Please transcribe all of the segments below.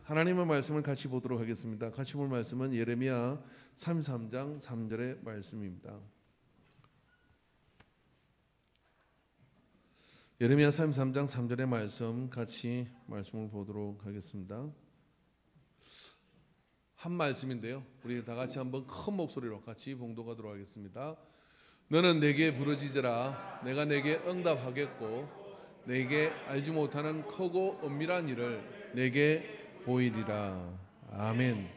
하나님의 말씀을 같이 보도록 하겠습니다. 같이 볼 말씀은 예레미야 33장 3절의 말씀입니다. 예레미야 33장 3절의 말씀 같이 말씀을 보도록 하겠습니다. 한 말씀인데요, 우리 다 같이 한번 큰 목소리로 같이 봉독하도록 하겠습니다. 너는 내게 부르짖으라. 내가 내게 응답하겠고 내게 알지 못하는 크고 은밀한 일을 내게 보이리라. 아멘.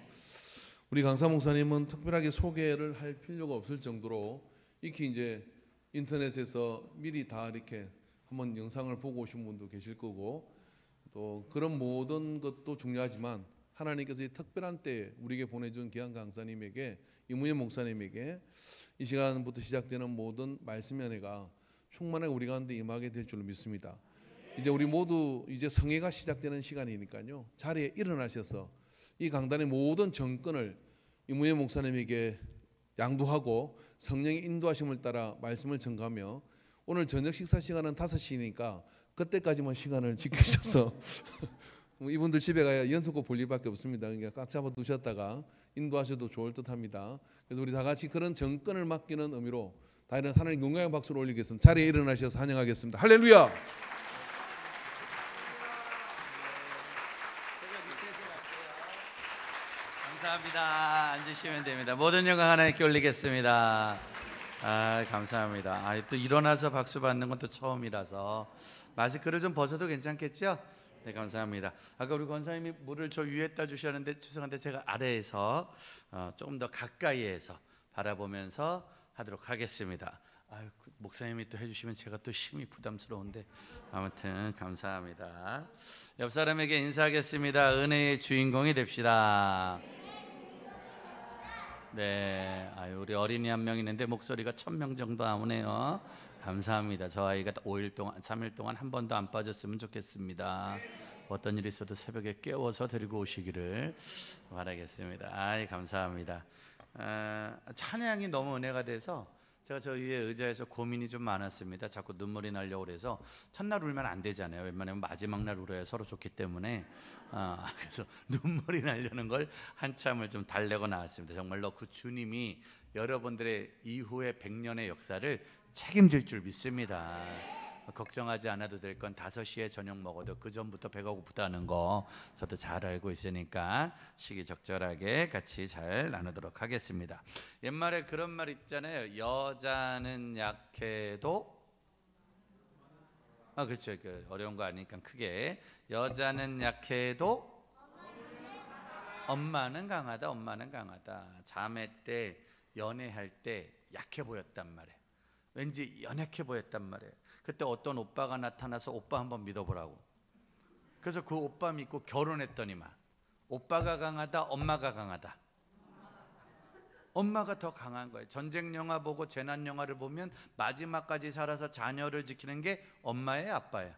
우리 강사 목사님은 특별하게 소개를 할 필요가 없을 정도로 이렇게 이제 인터넷에서 미리 다 이렇게 한번 영상을 보고 오신 분도 계실 거고, 또 그런 모든 것도 중요하지만 하나님께서 이 특별한 때에 우리에게 보내준 귀한 강사님에게, 이무현 목사님에게 이 시간부터 시작되는 모든 말씀의 은혜가 충만하게 우리 가운데 임하게 될 줄 믿습니다. 이제 우리 모두 이제 성회가 시작되는 시간이니까요, 자리에 일어나셔서 이 강단의 모든 정권을 이무현 목사님에게 양도하고 성령의 인도하심을 따라 말씀을 전가하며, 오늘 저녁 식사 시간은 5시니까 그때까지만 시간을 지키셔서 이분들 집에 가야 연속곡 볼 일밖에 없습니다. 그러니까 꽉 잡아 두셨다가 인도하셔도 좋을 듯합니다. 그래서 우리 다 같이 그런 정권을 맡기는 의미로 다른 하나님 영광의 박수를 올리겠습니다. 자리에 일어나셔서 환영하겠습니다. 할렐루야. 감사합니다. 앉으시면 됩니다. 모든 영광 하나님께 올리겠습니다. 감사합니다. 또 일어나서 박수 받는 건 또 처음이라서 마스크를 좀 벗어도 괜찮겠죠? 네, 감사합니다. 아까 우리 권사님이 물을 저 위에다 주셨는데 죄송한데 제가 아래에서 조금 더 가까이에서 바라보면서 하도록 하겠습니다. 목사님이 또 해주시면 제가 또 심히 부담스러운데 아무튼 감사합니다. 옆 사람에게 인사하겠습니다. 은혜의 주인공이 됩시다. 네, 우리 어린이 한 명 있는데 목소리가 1000명 정도 나오네요. 감사합니다. 저 아이가 5일 동안, 3일 동안 한 번도 안 빠졌으면 좋겠습니다. 어떤 일이 있어도 새벽에 깨워서 데리고 오시기를 바라겠습니다. 감사합니다. 찬양이 너무 은혜가 돼서 제가 저 위에 의자에서 고민이 좀 많았습니다. 자꾸 눈물이 나려고 그래서 첫날 울면 안 되잖아요. 웬만하면 마지막 날 울어야 서로 좋기 때문에 그래서 눈물이 나려는 걸 한참을 좀 달래고 나왔습니다. 정말로 그 주님이 여러분들의 이후의 100년의 역사를 책임질 줄 믿습니다. 걱정하지 않아도 될 건 5시에 저녁 먹어도 그 전부터 배가 고프다는 거 저도 잘 알고 있으니까 시기적절하게 같이 잘 나누도록 하겠습니다. 옛말에 그런 말 있잖아요. 여자는 약해도 그렇죠. 어려운 거 아니니까 크게, 여자는 약해도 엄마는 강하다. 엄마는 강하다. 자매 때, 연애할 때 약해 보였단 말이에요. 왠지 연약해 보였단 말이에요. 그때 어떤 오빠가 나타나서 오빠 한번 믿어보라고. 그래서 그 오빠 믿고 결혼했더니만 오빠가 강하다, 엄마가 강하다. 엄마가 더 강한 거예요. 전쟁 영화 보고 재난 영화를 보면 마지막까지 살아서 자녀를 지키는 게 엄마예요, 아빠예요?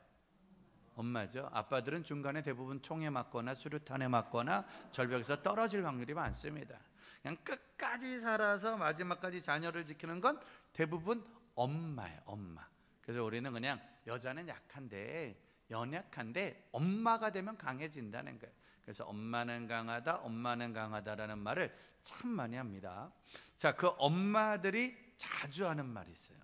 엄마죠. 아빠들은 중간에 대부분 총에 맞거나 수류탄에 맞거나 절벽에서 떨어질 확률이 많습니다. 그냥 끝까지 살아서 마지막까지 자녀를 지키는 건 대부분 엄마예요, 엄마. 그래서 우리는 그냥 여자는 약한데, 연약한데 엄마가 되면 강해진다는 거예요. 그래서 엄마는 강하다, 엄마는 강하다라는 말을 참 많이 합니다. 자, 그 엄마들이 자주 하는 말이 있어요.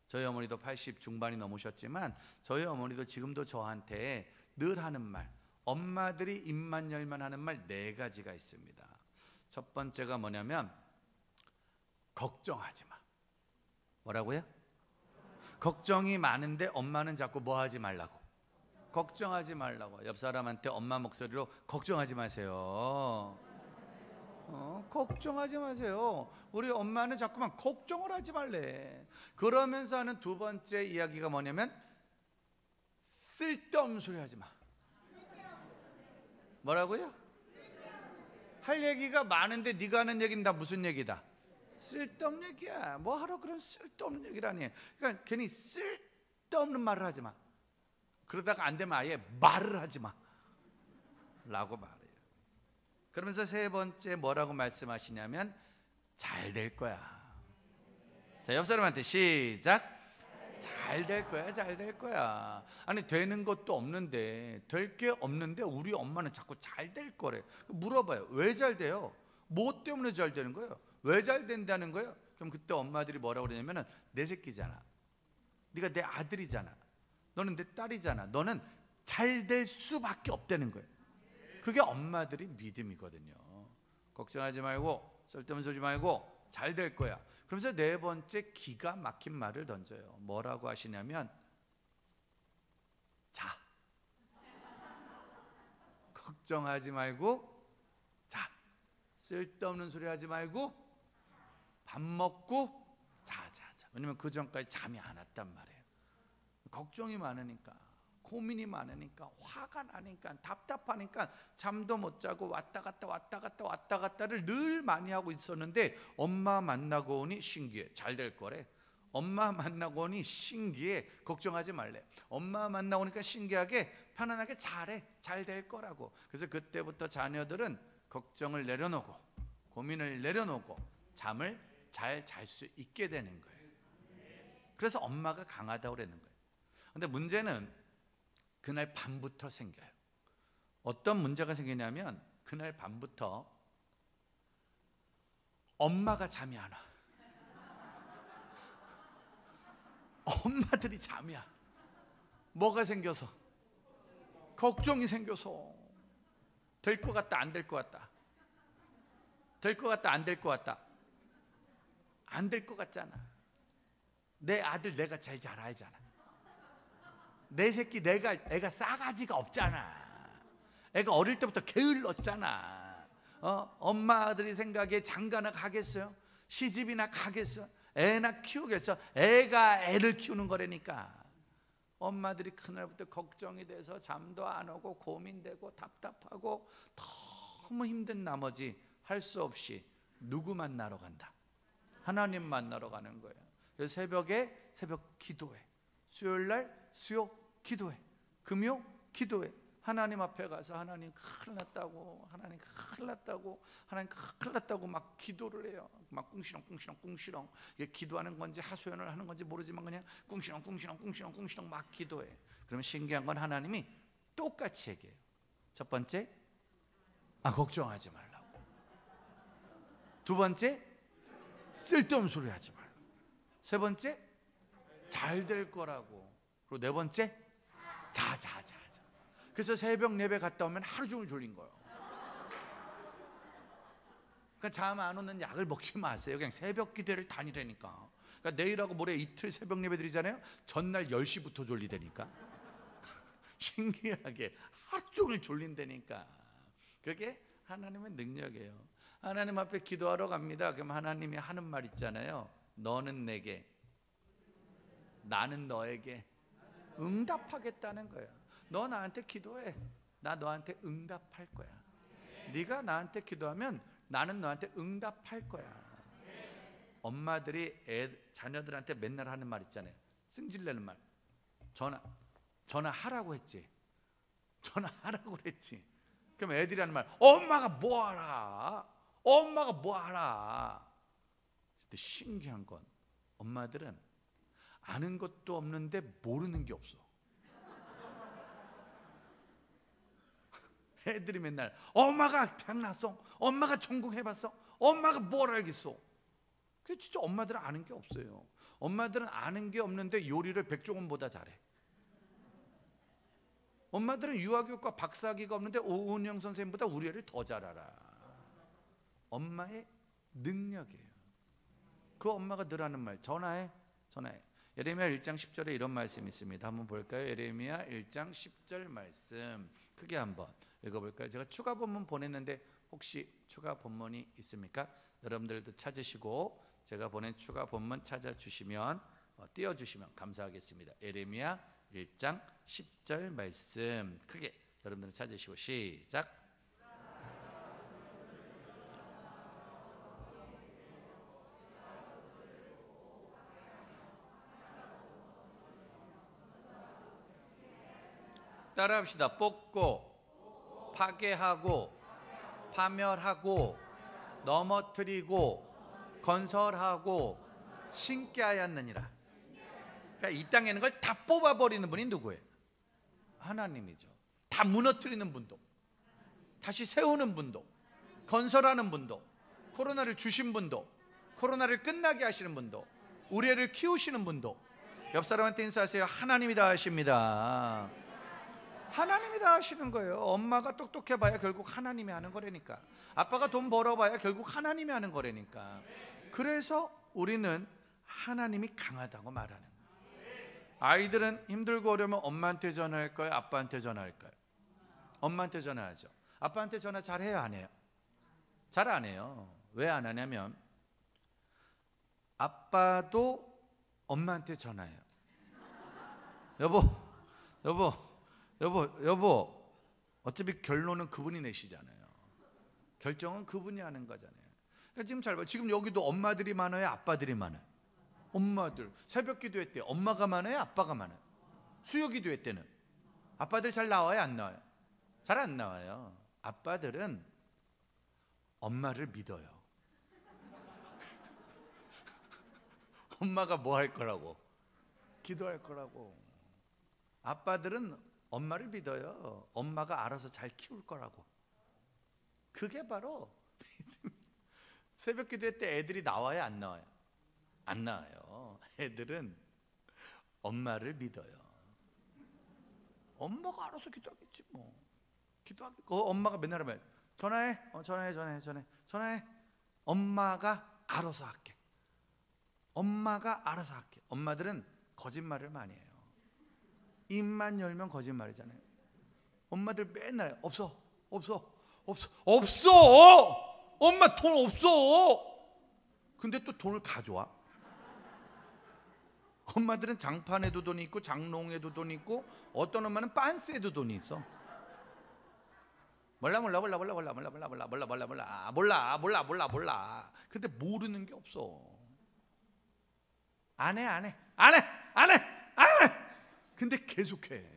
저희 어머니도 80 중반이 넘으셨지만 저희 어머니도 지금도 저한테 늘 하는 말, 엄마들이 입만 열면 하는 말 4가지가 있습니다. 첫 번째가 뭐냐면 걱정하지 마. 뭐라고요? 걱정이 많은데 엄마는 자꾸 뭐 하지 말라고? 걱정하지 말라고. 옆 사람한테 엄마 목소리로 걱정하지 마세요. 걱정하지 마세요. 우리 엄마는 자꾸만 걱정을 하지 말래. 그러면서 하는 두 번째 이야기가 뭐냐면 쓸데없는 소리 하지 마. 뭐라고요? 할 얘기가 많은데 네가 하는 얘기는 다 무슨 얘기다? 쓸데없는 얘기야. 뭐 하러 그런 쓸데없는 얘기라니. 그러니까 괜히 쓸데없는 말을 하지 마. 그러다가 안 되면 아예 말을 하지 마 라고 말해요. 그러면서 세 번째 뭐라고 말씀하시냐면 잘 될 거야. 자, 옆 사람한테 시작. 잘 될 거야, 잘 될 거야. 아니 되는 것도 없는데, 될 게 없는데 우리 엄마는 자꾸 잘 될 거래. 물어봐요. 왜 잘 돼요? 뭐 때문에 잘 되는 거예요? 왜 잘 된다는 거예요? 그럼 그때 엄마들이 뭐라고 그러냐면은, 내 새끼잖아, 네가 내 아들이잖아, 너는 내 딸이잖아, 너는 잘 될 수밖에 없다는 거예요. 그게 엄마들이 믿음이거든요. 걱정하지 말고, 쓸데없는 소리 말고, 잘 될 거야. 그러면서 네 번째 기가 막힌 말을 던져요. 뭐라고 하시냐면, 자, 걱정하지 말고 자, 쓸데없는 소리 하지 말고 밥 먹고 자. 왜냐면 그 전까지 잠이 안 왔단 말이에요. 걱정이 많으니까, 고민이 많으니까, 화가 나니까, 답답하니까 잠도 못 자고 왔다 갔다를 늘 많이 하고 있었는데, 엄마 만나고 오니 신기해, 잘 될 거래. 엄마 만나고 오니 신기해, 걱정하지 말래. 엄마 만나고 오니까 신기하게 편안하게 잘해, 잘 될 거라고. 그래서 그때부터 자녀들은 걱정을 내려놓고, 고민을 내려놓고 잠을 잘 잘 수 있게 되는 거예요. 그래서 엄마가 강하다고 그러는 거예요. 근데 문제는 그날 밤부터 생겨요. 어떤 문제가 생기냐면, 그날 밤부터 엄마가 잠이 안 와. 엄마들이 잠이야. 뭐가 생겨서? 걱정이 생겨서. 될 것 같다, 안 될 것 같다. 될 것 같다, 안 될 것 같다. 안 될 것 같잖아. 내 아들 내가 제일 잘 알잖아. 내 새끼 애가 싸가지가 없잖아. 애가 어릴 때부터 게을렀잖아. 엄마들이 생각에 장가나 가겠어요? 시집이나 가겠어? 애나 키우겠어? 애가 애를 키우는 거라니까. 엄마들이 그날부터 걱정이 돼서 잠도 안 오고 고민되고 답답하고 너무 힘든 나머지 할 수 없이 누구 만나러 간다? 하나님 만나러 가는 거예요. 그래서 새벽에 새벽 기도해, 수요일날 수요 기도해, 금요 기도해. 하나님 앞에 가서 하나님 큰일 났다고, 하나님 큰일 났다고, 하나님 큰일 났다고 막 기도를 해요. 막 꿍시렁 기도하는 건지 하소연을 하는 건지 모르지만 그냥 꿍시렁 막 기도해. 그러면 신기한 건 하나님이 똑같이 얘기해요. 첫 번째, 걱정하지 말라고. 두 번째, 쓸데없는 소리 하지 말라고. 세 번째, 잘 될 거라고. 그리고 네 번째, 자. 그래서 새벽 예배 갔다 오면 하루 종일 졸린 거예요. 그러니까 잠 안 오는 약을 먹지 마세요. 그냥 새벽 기도를 다니라니까. 그러니까 내일하고 모레 이틀 새벽 예배 드리잖아요. 전날 10시부터 졸리다니까. 신기하게 하루 종일 졸린다니까. 그게 하나님의 능력이에요. 하나님 앞에 기도하러 갑니다. 그럼 하나님이 하는 말 있잖아요. 너는 내게, 나는 너에게 응답하겠다는 거예요. 너 나한테 기도해, 나 너한테 응답할 거야. 네가 나한테 기도하면 나는 너한테 응답할 거야. 엄마들이 자녀들한테 맨날 하는 말 있잖아요. 승질내는 말. 전화하라고 했지. 전화하라고 그랬지. 그럼 애들이 하는 말, 엄마가 뭐하라, 엄마가 뭐하라. 근데 신기한 건 엄마들은 아는 것도 없는데 모르는 게 없어. 애들이 맨날 엄마가 대학 나왔어, 엄마가 전공해봤어, 엄마가 뭘 알겠어. 그게 진짜 엄마들은 아는 게 없어요. 엄마들은 아는 게 없는데 요리를 백종원보다 잘해. 엄마들은 유아교육과 박사학위가 없는데 오은영 선생님보다 우리 애를 더 잘 알아. 엄마의 능력이에요. 그 엄마가 늘 하는 말, 전화해. 예레미야 1장 10절에 이런 말씀이 있습니다. 한번 볼까요? 예레미야 1장 10절 말씀 크게 한번 읽어볼까요? 제가 추가 본문 보냈는데 혹시 추가 본문이 있습니까? 여러분들도 찾으시고 제가 보낸 추가 본문 찾아주시면 띄워주시면 감사하겠습니다. 예레미야 1장 10절 말씀 크게 여러분들 찾으시고 시작. 따라합시다. 뽑고 파괴하고 파멸하고 넘어뜨리고 건설하고 신께 하였느니라. 그러니까 이 땅에 있는 걸 다 뽑아버리는 분이 누구예요? 하나님이죠. 다 무너뜨리는 분도, 다시 세우는 분도, 건설하는 분도, 코로나를 주신 분도, 코로나를 끝나게 하시는 분도, 우리 애를 키우시는 분도. 옆 사람한테 인사하세요. 하나님이 다 하십니다. 하나님이 다 하시는 거예요. 엄마가 똑똑해봐야 결국 하나님이 하는 거라니까. 아빠가 돈 벌어봐야 결국 하나님이 하는 거라니까. 그래서 우리는 하나님이 강하다고 말하는 거예요. 아이들은 힘들고 어려우면 엄마한테 전화할까요? 아빠한테 전화할까요? 엄마한테 전화하죠. 아빠한테 전화 잘해요? 안 해요? 잘 안 해요. 왜 안 하냐면 아빠도 엄마한테 전화해요. 여보, 어차피 결론은 그분이 내시잖아요. 결정은 그분이 하는 거잖아요. 그러니까 지금 잘 봐. 지금 여기도 엄마들이 많아요? 아빠들이 많아요? 엄마들. 새벽 기도회 때 엄마가 많아요? 아빠가 많아요? 수요 기도회 때는 아빠들 잘 나와요? 안 나와요? 잘 안 나와요. 아빠들은 엄마를 믿어요. 엄마가 뭐 할 거라고? 기도할 거라고. 아빠들은 엄마를 믿어요. 엄마가 알아서 잘 키울 거라고. 그게 바로 새벽 기도회 때 애들이 나와요? 안 나와요? 안 나와요. 애들은 엄마를 믿어요. 엄마가 알아서 기도하겠지 뭐. 기도하겠고. 엄마가 맨날 하면 전화해. 전화해. 엄마가 알아서 할게. 엄마가 알아서 할게. 엄마들은 거짓말을 많이 해요. 입만 열면 거짓말이잖아요. 엄마들 맨날 없어. 엄마 돈 없어. 근데 또 돈을 가져와. 엄마들은 장판에도 돈이 있고 장롱에도 돈이 있고 어떤 엄마는 빤스에도 돈이 있어. 몰라. 근데 모르는 게 없어. 안 해. 근데 계속해.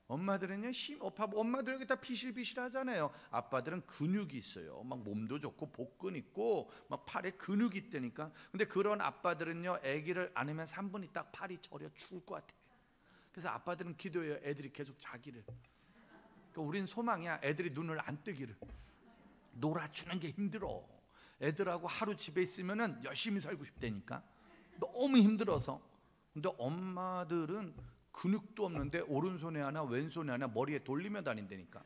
엄마들은요 엄마들 여기 다 비실비실 하잖아요. 아빠들은 근육이 있어요. 막 몸도 좋고 복근 있고 막 팔에 근육이 있다니까. 근데 그런 아빠들은요 아기를 안으면 3분 있다 팔이 저려 죽을 것 같아. 그래서 아빠들은 기도해요. 애들이 계속 자기를. 그러니까 우린 소망이야. 애들이 눈을 안 뜨기를. 놀아주는 게 힘들어. 애들하고 하루 집에 있으면은 열심히 살고 싶다니까. 너무 힘들어서. 근데 엄마들은 근육도 없는데 오른손에 하나 왼손에 하나 머리에 돌리며 다닌다니까.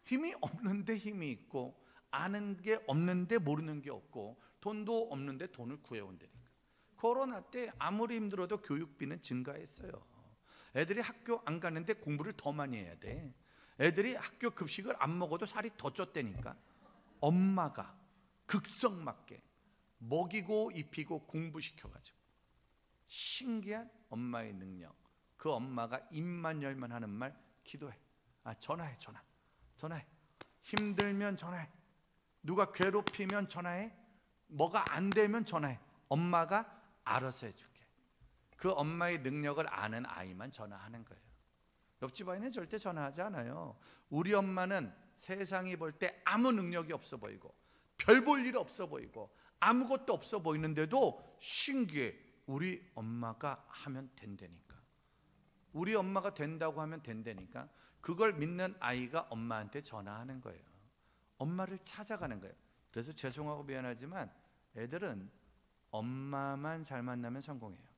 힘이 없는데 힘이 있고 아는 게 없는데 모르는 게 없고 돈도 없는데 돈을 구해온다니까. 코로나 때 아무리 힘들어도 교육비는 증가했어요. 애들이 학교 안 가는데 공부를 더 많이 해야 돼. 애들이 학교 급식을 안 먹어도 살이 더 쪘다니까. 엄마가 극성맞게 먹이고 입히고 공부시켜가지고. 신기한 엄마의 능력. 그 엄마가 입만 열면 하는 말 기도해. 전화해. 힘들면 전화해. 누가 괴롭히면 전화해. 뭐가 안 되면 전화해. 엄마가 알아서 해줄게. 그 엄마의 능력을 아는 아이만 전화하는 거예요. 옆집 아이는 절대 전화하지 않아요. 우리 엄마는 세상이 볼 때 아무 능력이 없어 보이고 별 볼 일 없어 보이고 아무것도 없어 보이는데도 신기해. 우리 엄마가 하면 된다니까. 우리 엄마가 된다고 하면 된다니까. 그걸 믿는 아이가 엄마한테 전화하는 거예요. 엄마를 찾아가는 거예요. 그래서 죄송하고 미안하지만 애들은 엄마만 잘 만나면 성공해요.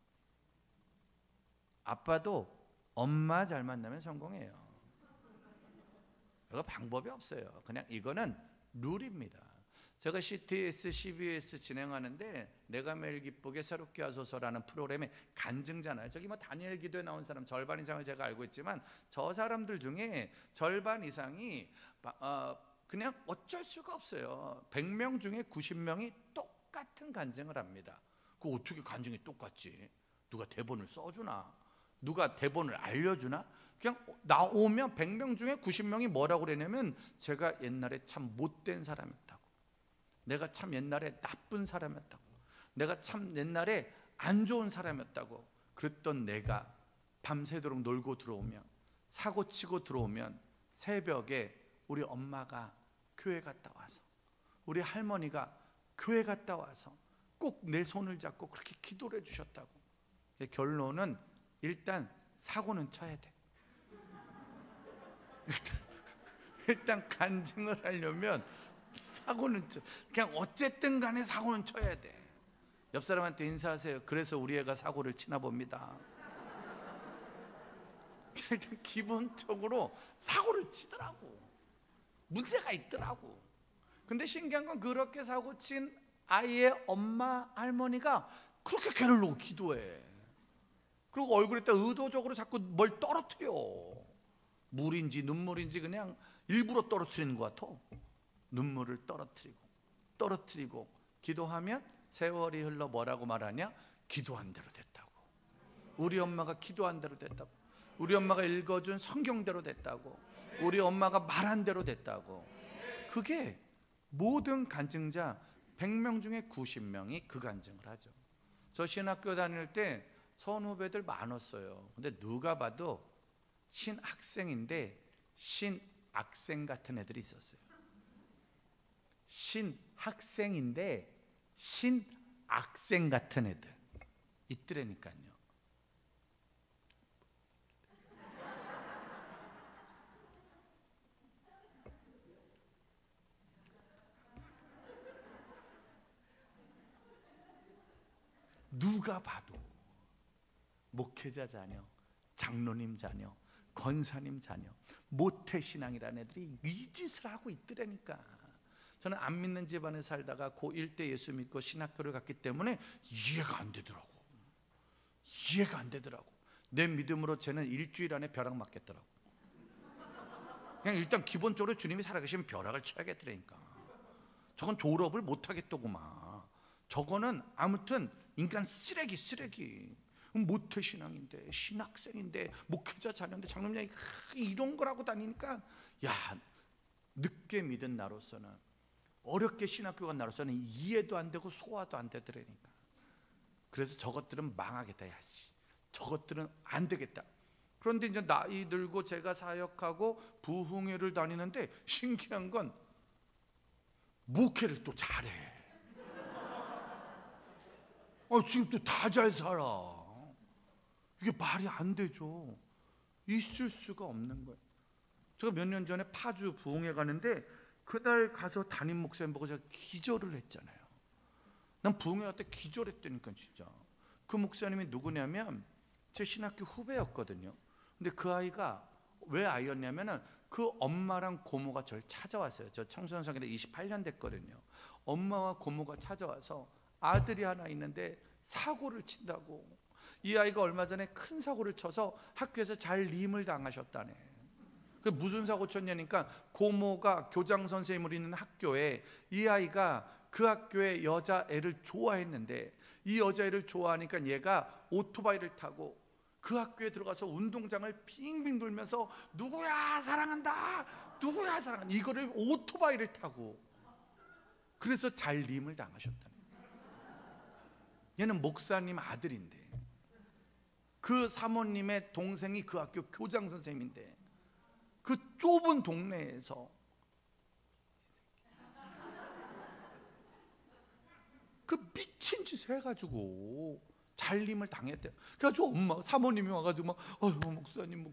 아빠도 엄마 잘 만나면 성공해요. 이거 방법이 없어요. 그냥 이거는 룰입니다. 제가 CTS, CBS 진행하는데 내가 매일 기쁘게 새롭게 하소서라는 프로그램의 간증잖아요. 저기 뭐 다니엘 기도에 나온 사람 절반 이상을 제가 알고 있지만 저 사람들 중에 절반 이상이 그냥 어쩔 수가 없어요. 100명 중에 90명이 똑같은 간증을 합니다. 그 어떻게 간증이 똑같지? 누가 대본을 써주나? 누가 대본을 알려주나? 그냥 나오면 100명 중에 90명이 뭐라고 그러냐면 제가 옛날에 참 못된 사람이었다고. 내가 참 옛날에 나쁜 사람이었다고. 내가 참 옛날에 안 좋은 사람이었다고. 그랬던 내가 밤새도록 놀고 들어오면 사고치고 들어오면 새벽에 우리 엄마가 교회 갔다 와서 우리 할머니가 교회 갔다 와서 꼭 내 손을 잡고 그렇게 기도를 해주셨다고. 결론은 일단 사고는 쳐야 돼. 일단 간증을 하려면 사고는 쳐. 그냥 어쨌든 간에 사고는 쳐야 돼. 옆 사람한테 인사하세요. 그래서 우리 애가 사고를 치나 봅니다. 일단 기본적으로 사고를 치더라고. 문제가 있더라고. 근데 신기한 건 그렇게 사고 친 아이의 엄마 할머니가 그렇게 걔를 놓고 기도해. 그리고 얼굴에다 의도적으로 자꾸 뭘 떨어뜨려. 물인지 눈물인지 그냥 일부러 떨어뜨리는 것 같아. 눈물을 떨어뜨리고 기도하면 세월이 흘러 뭐라고 말하냐? 기도한 대로 됐다고. 우리 엄마가 기도한 대로 됐다고. 우리 엄마가 읽어준 성경대로 됐다고. 우리 엄마가 말한 대로 됐다고. 그게 모든 간증자 100명 중에 90명이 그 간증을 하죠. 저 신학교 다닐 때 선후배들 많았어요. 근데 누가 봐도 신학생인데 신악생 같은 애들이 있었어요. 신학생인데 신악생 같은 애들 있더라니까요. 누가 봐도 목회자 자녀, 장로님 자녀, 권사님 자녀, 모태신앙이라는 애들이 이 짓을 하고 있더라니까. 저는 안 믿는 집안에 살다가 고1 때 예수 믿고 신학교를 갔기 때문에 이해가 안 되더라고. 내 믿음으로 쟤는 일주일 안에 벼락 맞겠더라고. 그냥 일단 기본적으로 주님이 살아계시면 벼락을 쳐야겠더라니까. 저건 졸업을 못 하겠더구만. 저거는 아무튼 인간 쓰레기. 모태신앙인데 신학생인데 목회자 자녀인데 장로님이 이런 걸 하고 다니니까, 야, 늦게 믿은 나로서는, 어렵게 신학교 간 나로서는 이해도 안 되고 소화도 안 되더라니까. 그래서 저것들은 망하겠다. 야, 저것들은 안 되겠다. 그런데 이제 나이 들고 제가 사역하고 부흥회를 다니는데 신기한 건 목회를 또 잘해. 지금 또 다 잘 살아. 이게 말이 안 되죠. 있을 수가 없는 거예요. 제가 몇 년 전에 파주 부흥회 가는데 그날 가서 담임 목사님 보고 제가 기절을 했잖아요. 난 부흥회 갈 때 기절했다니까 진짜. 그 목사님이 누구냐면 제 신학교 후배였거든요. 근데 그 아이가 왜 아이였냐면은 그 엄마랑 고모가 저를 찾아왔어요. 저 청소년 사귀다 28년 됐거든요. 엄마와 고모가 찾아와서 아들이 하나 있는데 사고를 친다고. 이 아이가 얼마 전에 큰 사고를 쳐서 학교에서 잘림을 당하셨다네. 그 무슨 사고 쳤냐니까 고모가 교장 선생님으로 있는 학교에 이 아이가 그 학교의 여자애를 좋아했는데 이 여자애를 좋아하니까 얘가 오토바이를 타고 그 학교에 들어가서 운동장을 빙빙 돌면서 누구야 사랑한다, 누구야 사랑한다, 이거를 오토바이를 타고 그래서 잘림을 당하셨다네. 얘는 목사님 아들인데 그 사모님의 동생이 그 학교 교장 선생님인데 그 좁은 동네에서 그 미친 짓을 해가지고 잘림을 당했대요. 그래가지고 엄마 사모님이 와가지고 막 목사님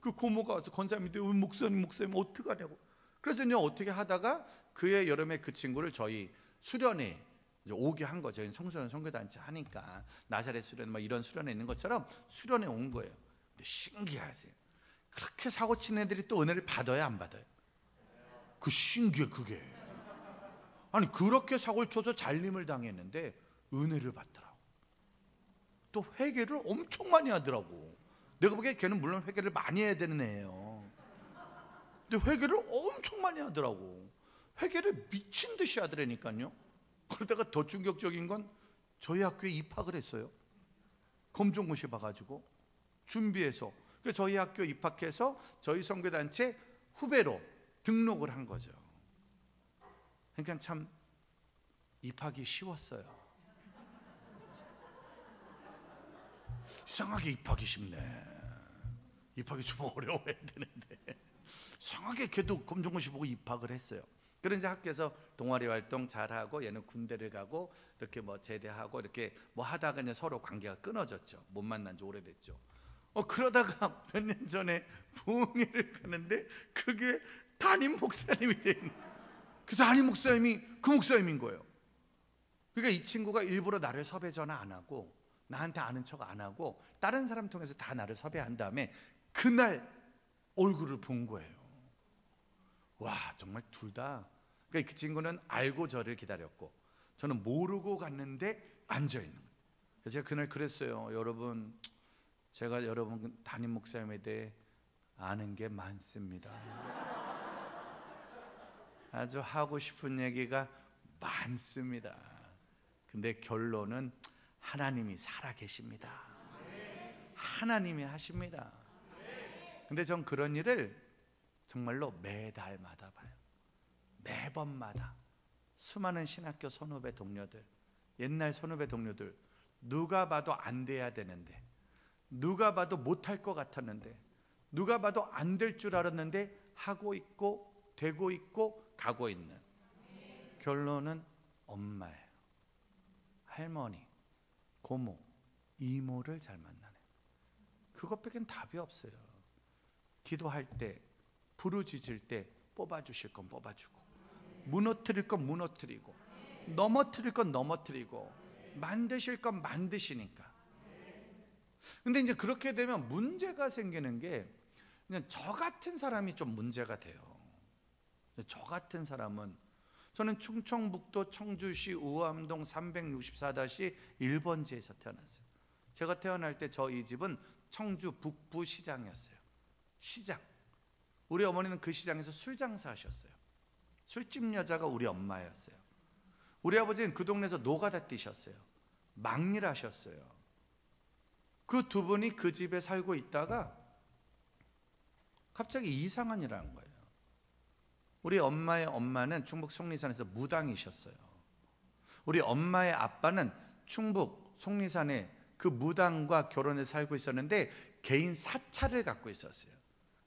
그 고모가 와서 권사님인데 목사님 어떡하냐고. 그래서 이제 어떻게 하다가 그해 여름에 그 친구를 저희 수련회 이제 오게 한 거죠. 저희 청소년 선교단체 하니까 나사렛 수련 막 이런 수련회 있는 것처럼 수련회 온 거예요. 근데 신기하세요. 그렇게 사고 친 애들이 또 은혜를 받아요, 안 받아요? 그 신기해 그게. 아니 그렇게 사고를 쳐서 잘림을 당했는데 은혜를 받더라고. 또 회개를 엄청 많이 하더라고. 내가 보기에 걔는 물론 회개를 많이 해야 되는 애예요. 근데 회개를 엄청 많이 하더라고. 회개를 미친 듯이 하더라니까요. 그러다가 더 충격적인 건 저희 학교에 입학을 했어요. 검정고시 봐가지고 준비해서. 그래서 저희 학교 입학해서 저희 선교단체 후배로 등록을 한 거죠. 그러니까 참 입학이 쉬웠어요. 이상하게 입학이 쉽네. 입학이 좀 어려워야 되는데 이상하게 걔도 검정고시 보고 입학을 했어요. 그런 이제 학교에서 동아리 활동 잘하고 얘는 군대를 가고 이렇게 뭐 제대하고 이렇게 뭐 하다가 이제 서로 관계가 끊어졌죠. 못 만난 지 오래됐죠. 그러다가 몇 년 전에 부흥회를 가는데 그게 담임 목사님이 돼 있는. 그 담임 목사님이 그 목사님인 거예요. 그러니까 이 친구가 일부러 나를 섭외 전화 안 하고 나한테 아는 척 안 하고 다른 사람 통해서 다 나를 섭외한 다음에 그날 얼굴을 본 거예요. 와, 정말 둘 다. 그러니까 그 친구는 알고 저를 기다렸고 저는 모르고 갔는데 앉아 있는 거예요. 그래서 제가 그날 그랬어요. 여러분, 제가 여러분 담임 목사님에 대해 아는 게 많습니다. 아주 하고 싶은 얘기가 많습니다. 근데 결론은 하나님이 살아 계십니다. 하나님이 하십니다. 근데 전 그런 일을 정말로 매달마다 봐요. 매번마다 수많은 신학교 선후배 동료들, 옛날 선후배 동료들, 누가 봐도 안 돼야 되는데, 누가 봐도 못할 것 같았는데, 누가 봐도 안 될 줄 알았는데 하고 있고 되고 있고 가고 있는. 결론은 엄마예요. 할머니, 고모, 이모를 잘 만나네. 그것밖엔 답이 없어요. 기도할 때, 부르짖을 때 뽑아주실 건 뽑아주고, 무너뜨릴 건 무너뜨리고, 넘어뜨릴 건 넘어뜨리고, 만드실 건 만드시니까. 근데 이제 그렇게 되면 문제가 생기는 게, 그냥 저 같은 사람이 좀 문제가 돼요. 저 같은 사람은, 저는 충청북도 청주시 우암동 364-1번지에서 태어났어요. 제가 태어날 때 저희 집은 청주 북부 시장이었어요. 시장. 우리 어머니는 그 시장에서 술 장사하셨어요. 술집 여자가 우리 엄마였어요. 우리 아버지는 그 동네에서 노가다 뛰셨어요. 막일 하셨어요. 그 두 분이 그 집에 살고 있다가 갑자기 이상한 일을 한 거예요. 우리 엄마의 엄마는 충북 속리산에서 무당이셨어요. 우리 엄마의 아빠는 충북 속리산에 그 무당과 결혼해서 살고 있었는데 개인 사찰을 갖고 있었어요.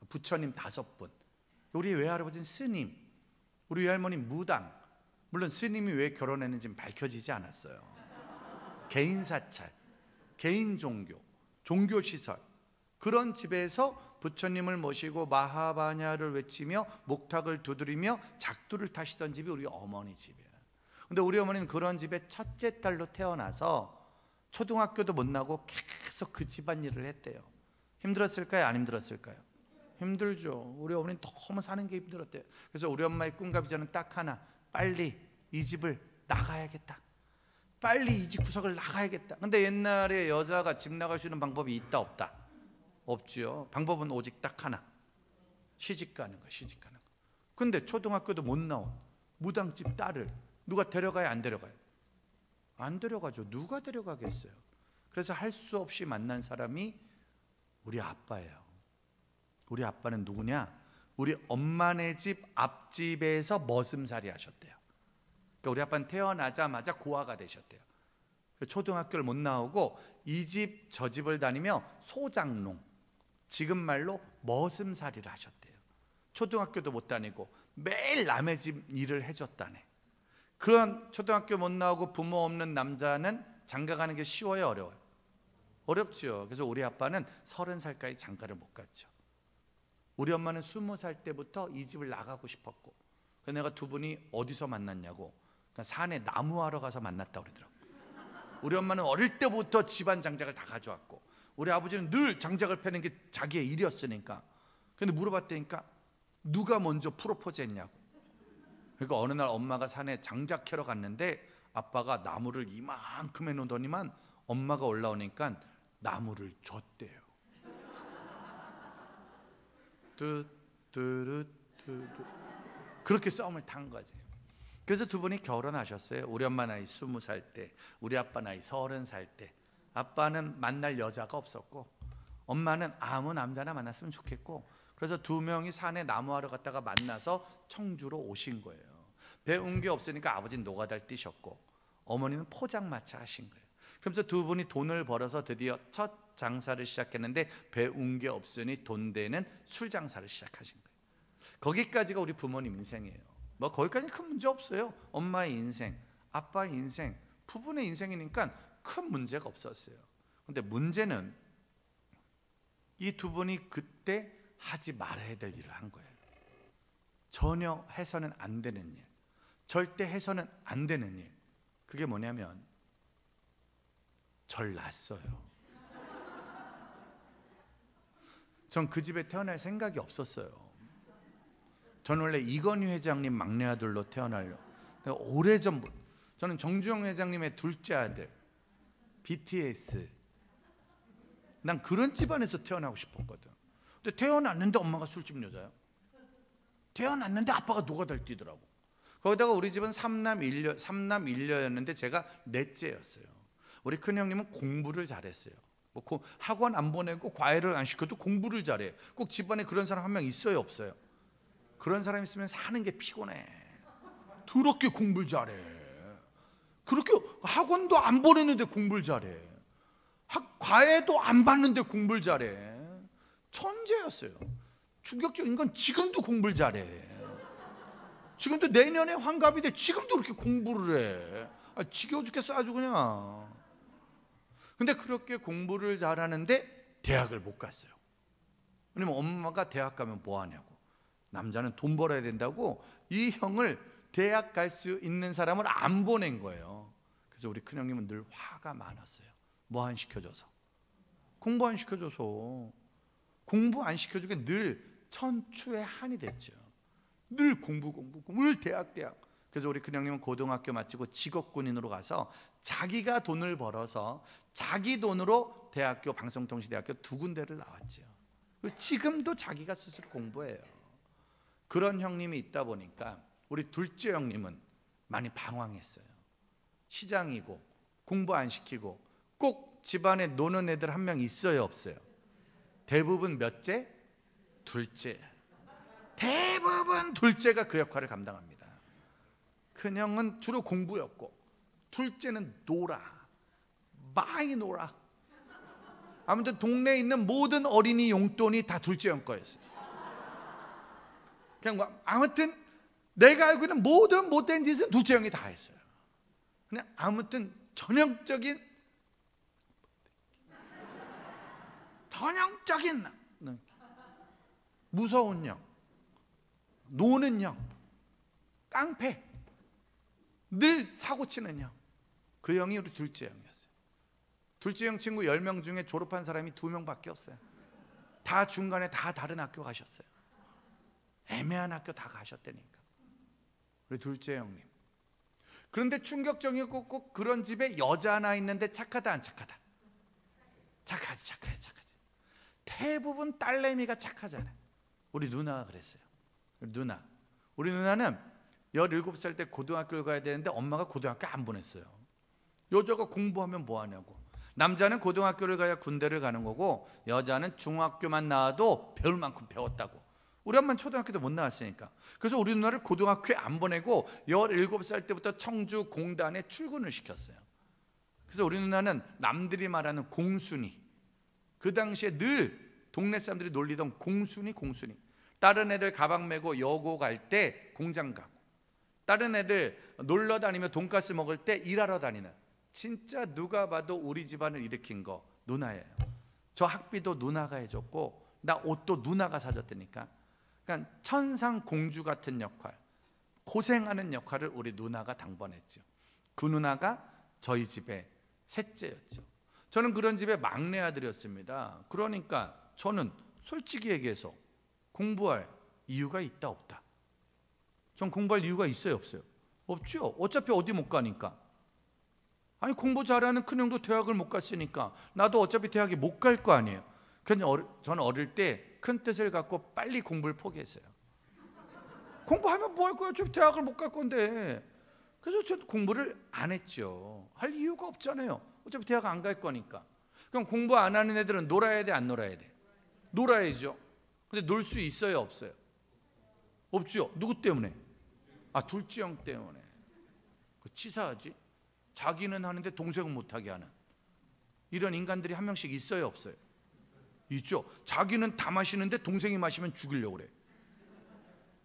부처님 5분. 우리 외할아버지는 스님, 우리 외할머니 무당. 물론 스님이 왜 결혼했는지는 밝혀지지 않았어요. 개인 사찰, 개인 종교, 종교시설, 그런 집에서 부처님을 모시고 마하바냐를 외치며 목탁을 두드리며 작두를 타시던 집이 우리 어머니 집이에요. 근데 우리 어머니는 그런 집에 첫째 딸로 태어나서 초등학교도 못 나고 계속 그 집안일을 했대요. 힘들었을까요? 안 힘들었을까요? 힘들죠. 우리 어머니는 너무 사는 게 힘들었대요. 그래서 우리 엄마의 꿈과 비전은 딱 하나, 빨리 이 집을 나가야겠다. 빨리 이 집 구석을 나가야겠다. 근데 옛날에 여자가 집 나갈 수 있는 방법이 있다 없다? 없지요. 방법은 오직 딱 하나, 시집 가는 거야. 시집 가는 거. 근데 초등학교도 못 나온 무당집 딸을 누가 데려가요? 안 데려가요? 안 데려가죠. 누가 데려가겠어요? 그래서 할 수 없이 만난 사람이 우리 아빠예요. 우리 아빠는 누구냐? 우리 엄마네 집 앞집에서 머슴살이 하셨대요. 그러니까 우리 아빠는 태어나자마자 고아가 되셨대요. 초등학교를 못 나오고 이 집 저 집을 다니며 소장농, 지금 말로 머슴살이를 하셨대요. 초등학교도 못 다니고 매일 남의 집 일을 해줬다네. 그런 초등학교 못 나오고 부모 없는 남자는 장가가는 게 쉬워요, 어려워요? 어렵죠. 그래서 우리 아빠는 30살까지 장가를 못 갔죠. 우리 엄마는 20살 때부터 이 집을 나가고 싶었고, 그래서 내가 두 분이 어디서 만났냐고, 그러니까 산에 나무하러 가서 만났다고 그러더라고요. 우리 엄마는 어릴 때부터 집안 장작을 다 가져왔고, 우리 아버지는 늘 장작을 패는 게 자기의 일이었으니까. 근데 물어봤다니까 누가 먼저 프로포즈 했냐고. 그러니까 어느 날 엄마가 산에 장작 캐러 갔는데 아빠가 나무를 이만큼 해놓더니만 엄마가 올라오니까 나무를 줬대요. 그렇게 싸움을 탄 거지. 그래서 두 분이 결혼하셨어요. 우리 엄마 나이 20살 때, 우리 아빠 나이 30살 때. 아빠는 만날 여자가 없었고 엄마는 아무 남자나 만났으면 좋겠고, 그래서 두 명이 산에 나무하러 갔다가 만나서 청주로 오신 거예요. 배운 게 없으니까 아버지는 노가다를 뛰셨고 어머니는 포장마차 하신 거예요. 그러면서 두 분이 돈을 벌어서 드디어 첫 장사를 시작했는데 배운 게 없으니 돈 되는 술 장사를 시작하신 거예요. 거기까지가 우리 부모님 인생이에요. 뭐 거기까지는 큰 문제 없어요. 엄마의 인생, 아빠의 인생, 부부의 인생이니까 큰 문제가 없었어요. 근데 문제는 이 두 분이 그때 하지 말아야 될 일을 한 거예요. 전혀 해서는 안 되는 일, 절대 해서는 안 되는 일. 그게 뭐냐면 절 낳았어요. 전 그 집에 태어날 생각이 없었어요. 저는 원래 이건희 회장님 막내 아들로 태어나려고, 오래전부터. 저는 정주영 회장님의 둘째 아들, BTS, 난 그런 집안에서 태어나고 싶었거든. 근데 태어났는데 엄마가 술집 여자야. 태어났는데 아빠가 노가다를 뛰더라고. 거기다가 우리 집은 삼남 일녀였는데 제가 넷째였어요. 우리 큰형님은 공부를 잘했어요. 뭐 학원 안 보내고 과외를 안 시켜도 공부를 잘해. 꼭 집안에 그런 사람 한 명 있어요, 없어요? 그런 사람 있으면 사는 게 피곤해. 더럽게 공부를 잘해. 그렇게 학원도 안 보내는데 공부를 잘해. 과외도 안 받는데 공부를 잘해. 천재였어요. 충격적인 건 지금도 공부를 잘해. 지금도 내년에 환갑이 돼. 지금도 그렇게 공부를 해. 지겨워 죽겠어 아주 그냥. 근데 그렇게 공부를 잘하는데 대학을 못 갔어요. 왜냐면 엄마가 대학 가면 뭐 하냐고. 남자는 돈 벌어야 된다고 이 형을 대학 갈 수 있는 사람을 안 보낸 거예요. 그래서 우리 큰형님은 늘 화가 많았어요. 뭐 안 시켜줘서, 공부 안 시켜줘서, 공부 안 시켜주게 늘 천추의 한이 됐죠. 늘 공부, 늘 대학. 그래서 우리 큰형님은 고등학교 마치고 직업군인으로 가서 자기가 돈을 벌어서 자기 돈으로 대학교, 방송통신대학교 2군데를 나왔죠. 지금도 자기가 스스로 공부해요. 그런 형님이 있다 보니까 우리 둘째 형님은 많이 방황했어요. 시장이고 공부 안 시키고 꼭 집안에 노는 애들 한 명 있어요, 없어요? 대부분 몇째? 둘째. 대부분 둘째가 그 역할을 감당합니다. 큰형은 주로 공부였고 둘째는 놀아, 많이 놀아. 아무튼 동네에 있는 모든 어린이 용돈이 다 둘째 형 거였어요. 그냥 뭐 아무튼 내가 알고 있는 모든 못된 짓은 둘째 형이 다 했어요. 그냥 아무튼 전형적인 무서운 형, 노는 형, 깡패, 늘 사고치는 형. 그 형이 우리 둘째 형이었어요. 둘째 형 친구 10명 중에 졸업한 사람이 2명밖에 없어요. 다 중간에 다 다른 학교 가셨어요. 애매한 학교 다 가셨다니까, 우리 둘째 형님. 그런데 충격적이고 꼭 그런 집에 여자 하나 있는데 착하다 안 착하다? 착하지. 대부분 딸내미가 착하잖아요. 우리 누나가 그랬어요. 우리 누나는 17살 때 고등학교를 가야 되는데 엄마가 고등학교 안 보냈어요. 여자가 공부하면 뭐 하냐고. 남자는 고등학교를 가야 군대를 가는 거고 여자는 중학교만 나와도 배울 만큼 배웠다고. 우리 엄마는 초등학교도 못 나왔으니까. 그래서 우리 누나를 고등학교에 안 보내고 17살 때부터 청주 공단에 출근을 시켰어요. 그래서 우리 누나는 남들이 말하는 공순이, 그 당시에 늘 동네 사람들이 놀리던 공순이. 다른 애들 가방 메고 여고 갈 때 공장 가고, 다른 애들 놀러 다니며 돈가스 먹을 때 일하러 다니는, 진짜 누가 봐도 우리 집안을 일으킨 거 누나예요. 저 학비도 누나가 해줬고 나 옷도 누나가 사줬다니까. 그러니까 천상 공주 같은 역할, 고생하는 역할을 우리 누나가 당번했죠. 그 누나가 저희 집의 셋째였죠. 저는 그런 집의 막내 아들이었습니다. 그러니까 저는 솔직히 얘기해서 공부할 이유가 있다 없다? 전 공부할 이유가 있어요 없어요? 없죠. 어차피 어디 못 가니까. 아니 공부 잘하는 큰형도 대학을 못 갔으니까 나도 어차피 대학에 못 갈 거 아니에요. 저는 어릴 때 큰 뜻을 갖고 빨리 공부를 포기했어요. 공부하면 뭐 할 거야? 어차피 대학을 못 갈 건데. 그래서 저는 공부를 안 했죠. 할 이유가 없잖아요. 어차피 대학 안 갈 거니까. 그럼 공부 안 하는 애들은 놀아야 돼, 안 놀아야 돼? 놀아야죠. 근데 놀 수 있어요, 없어요? 없죠. 누구 때문에? 둘째 형 때문에. 치사하지? 자기는 하는데 동생은 못하게 하는 이런 인간들이 한 명씩 있어요, 없어요? 있죠. 자기는 다 마시는데 동생이 마시면 죽이려고 그래.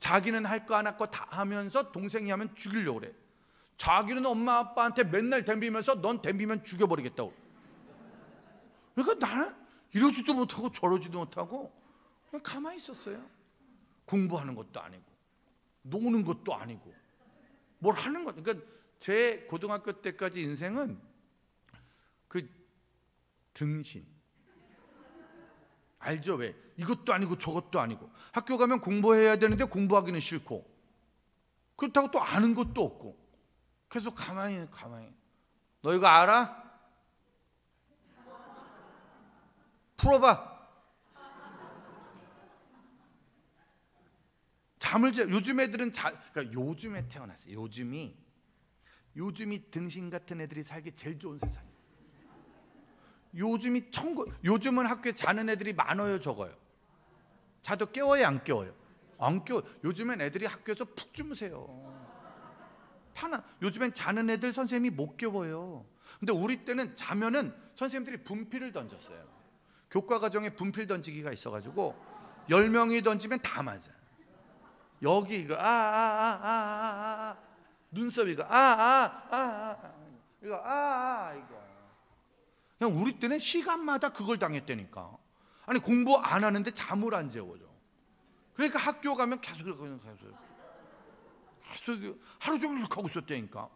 자기는 할 거 안 할 거 다 하면서 동생이 하면 죽이려고 그래. 자기는 엄마 아빠한테 맨날 덤비면서 넌 덤비면 죽여버리겠다고. 그러니까 나는 이러지도 못하고 저러지도 못하고 그냥 가만히 있었어요. 공부하는 것도 아니고 노는 것도 아니고 뭘 하는 것. 그러니까 제 고등학교 때까지 인생은 그 등신. 알죠? 왜? 이것도 아니고 저것도 아니고. 학교 가면 공부해야 되는데 공부하기는 싫고, 그렇다고 또 아는 것도 없고, 계속 가만히. 너 이거 알아? 풀어봐. 잠을 자. 요즘 애들은 그러니까 요즘에 태어났어요. 요즘이 등신 같은 애들이 살기 제일 좋은 세상이에요. 요즘이 천국. 요즘은 학교에 자는 애들이 많아요, 적어요? 자도 깨워요, 안 깨워요? 안 깨워. 요즘엔 애들이 학교에서 푹 주무세요. 요즘엔 자는 애들 선생님이 못 깨워요. 근데 우리 때는 자면은 선생님들이 분필을 던졌어요. 교과과정에 분필 던지기가 있어가지고 10명이 던지면 다 맞아. 여기 이거 눈썹 이거 이거 이거. 그냥 우리 때는 시간마다 그걸 당했다니까. 아니 공부 안 하는데 잠을 안 재워줘. 그러니까 학교 가면 계속 하루 종일 이렇게 하고 있었다니까.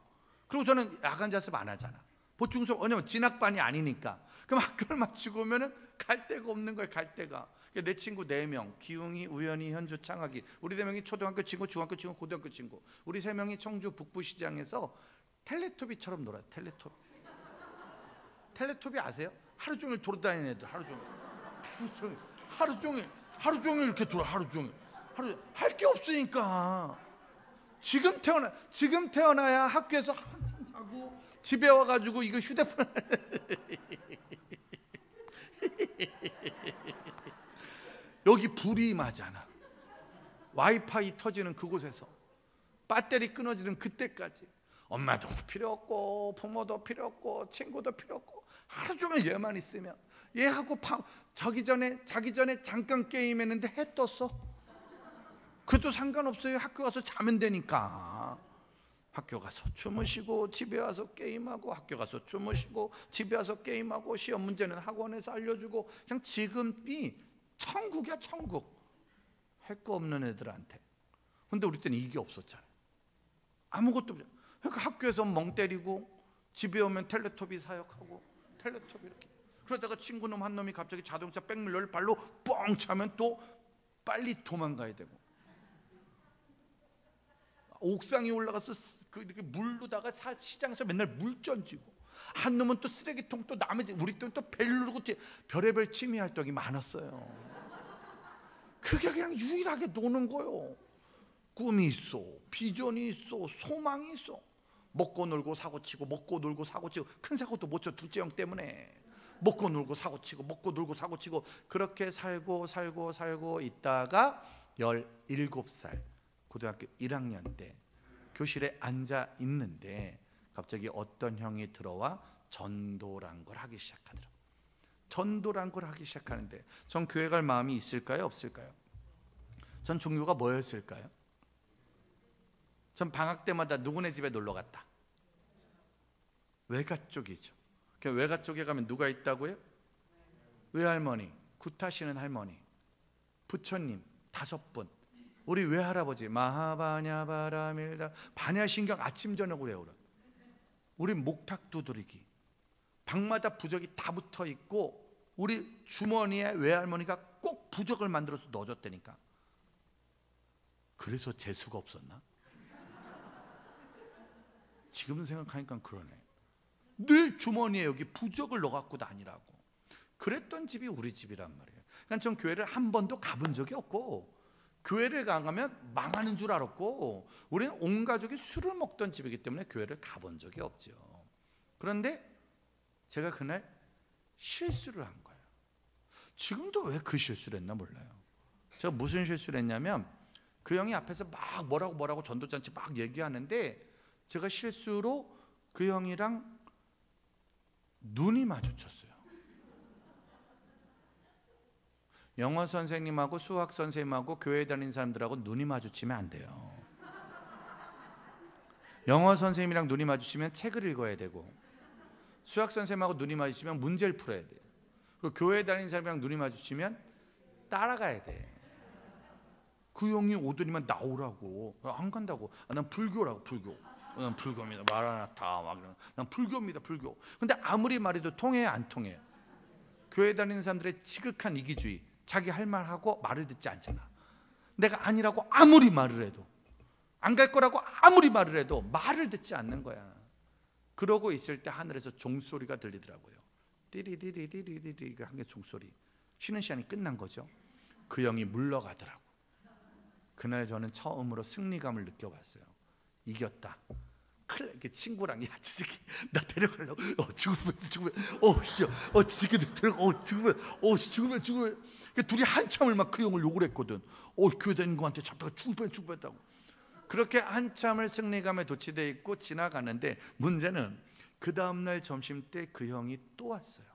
그리고 저는 야간 자습 안 하잖아. 보충 수업. 왜냐면 진학반이 아니니까. 그럼 학교를 마치고 오면은 갈 데가 없는 거예요. 갈 데가. 내 친구 4명, 기웅이, 우연이, 현주, 창학이. 우리 4명이 초등학교 친구, 중학교 친구, 고등학교 친구. 우리 3명이 청주 북부시장에서 텔레토비처럼 놀아요. 텔레토비 아세요? 하루 종일 돌아다니는 애들. 하루 종일 이렇게 돌아. 하루 종일 할 게 없으니까. 지금 태어나야 학교에서 한참 자고 집에 와가지고 이거 휴대폰 여기 불이 임하잖아. 와이파이 터지는 그곳에서 배터리 끊어지는 그때까지 엄마도 필요 없고 부모도 필요 없고 친구도 필요 없고 하루 종일 얘만 있으면 얘하고 자기 전에 잠깐 게임했는데 해 떴어. 그래도 상관없어요. 학교 가서 자면 되니까. 학교 가서 주무시고 집에 와서 게임하고, 학교 가서 주무시고 집에 와서 게임하고, 시험 문제는 학원에서 알려주고. 그냥 지금이 천국이야, 천국. 할 거 없는 애들한테. 근데 우리 때는 이게 없었잖아요. 아무것도 없잖아요. 그러니까 학교에서 멍 때리고 집에 오면 텔레토비 사역하고 텔레토비 이렇게. 그러다가 친구놈 한 놈이 갑자기 자동차 백밀러를 발로 뻥 차면 또 빨리 도망가야 되고. 옥상에 올라가서 이렇게 물르다가 시장에서 맨날 물 던지고. 한 놈은 또 쓰레기통 또 남의 집. 우리 때는 또 벨 누르고 별의별 취미 활동이 많았어요. 그게 그냥 유일하게 노는 거요. 꿈이 있어, 비전이 있어, 소망이 있어. 먹고 놀고 사고치고, 먹고 놀고 사고치고. 큰 사고도 못 쳐, 둘째 형 때문에. 먹고 놀고 사고치고, 먹고 놀고 사고치고. 그렇게 살고 있다가 17살 고등학교 1학년 때 교실에 앉아 있는데 갑자기 어떤 형이 들어와 전도란 걸 하기 시작하더라고요. 전도란 걸 하기 시작하는데 전 교회 갈 마음이 있을까요, 없을까요? 전 종교가 뭐였을까요? 전 방학 때마다 누구네 집에 놀러 갔다. 외가 쪽이죠. 외가 쪽에 가면 누가 있다고요? 외할머니, 굿하시는 할머니, 부처님 5분, 우리 외할아버지 마하바냐 바라밀다, 반야신경 아침 저녁으로 외우라. 우리 목탁 두드리기. 방마다 부적이 다 붙어 있고 우리 주머니에 외할머니가 꼭 부적을 만들어서 넣어줬다니까. 그래서 재수가 없었나? 지금 생각하니까 그러네. 늘 주머니에 여기 부적을 넣어갖고 다니라고. 그랬던 집이 우리 집이란 말이에요. 그러니까 전 교회를 한 번도 가본 적이 없고, 교회를 가면 망하는 줄 알았고, 우리는 온 가족이 술을 먹던 집이기 때문에 교회를 가본 적이 없죠. 그런데 제가 그날 실수를 한 거예요. 지금도 왜 그 실수를 했나 몰라요. 제가 무슨 실수를 했냐면, 그 형이 앞에서 막 뭐라고 전도잔치 막 얘기하는데 제가 실수로 그 형이랑 눈이 마주쳤어요. 영어 선생님하고 수학 선생님하고 교회 다니는 사람들하고 눈이 마주치면 안 돼요. 영어 선생님이랑 눈이 마주치면 책을 읽어야 되고, 수학 선생님하고 눈이 마주치면 문제를 풀어야 돼. 그리고 교회 다니는 사람이랑 눈이 마주치면 따라가야 돼. 그 형이 오더니만 나오라고. 안 간다고. 난 불교라고. 불교. 난 불교입니다. 마라나타. 난 불교입니다. 불교. 근데 아무리 말해도 통해요, 안 통해요? 교회 다니는 사람들의 지극한 이기주의, 자기 할 말하고 말을 듣지 않잖아. 내가 아니라고 아무리 말을 해도, 안 갈 거라고 아무리 말을 해도 말을 듣지 않는 거야. 그러고 있을 때 하늘에서 종소리가 들리더라고요. 띠리디리디리디리 한 게 종소리. 쉬는 시간이 끝난 거죠. 그 형이 물러가더라고. 그날 저는 처음으로 승리감을 느껴봤어요. 이겼다. 큰일 이렇게 친구랑, 야, 저 새끼 나 데려가려고. 죽으면 저 새끼 데려가. 죽으면. 둘이 한참을 막 그 형을 욕을 했거든. 교회 다니는 거한테 잡다가 죽을 뻔했다고. 그렇게 한참을 승리감에 도취돼 있고 지나가는데, 문제는 그 다음날 점심 때 그 형이 또 왔어요.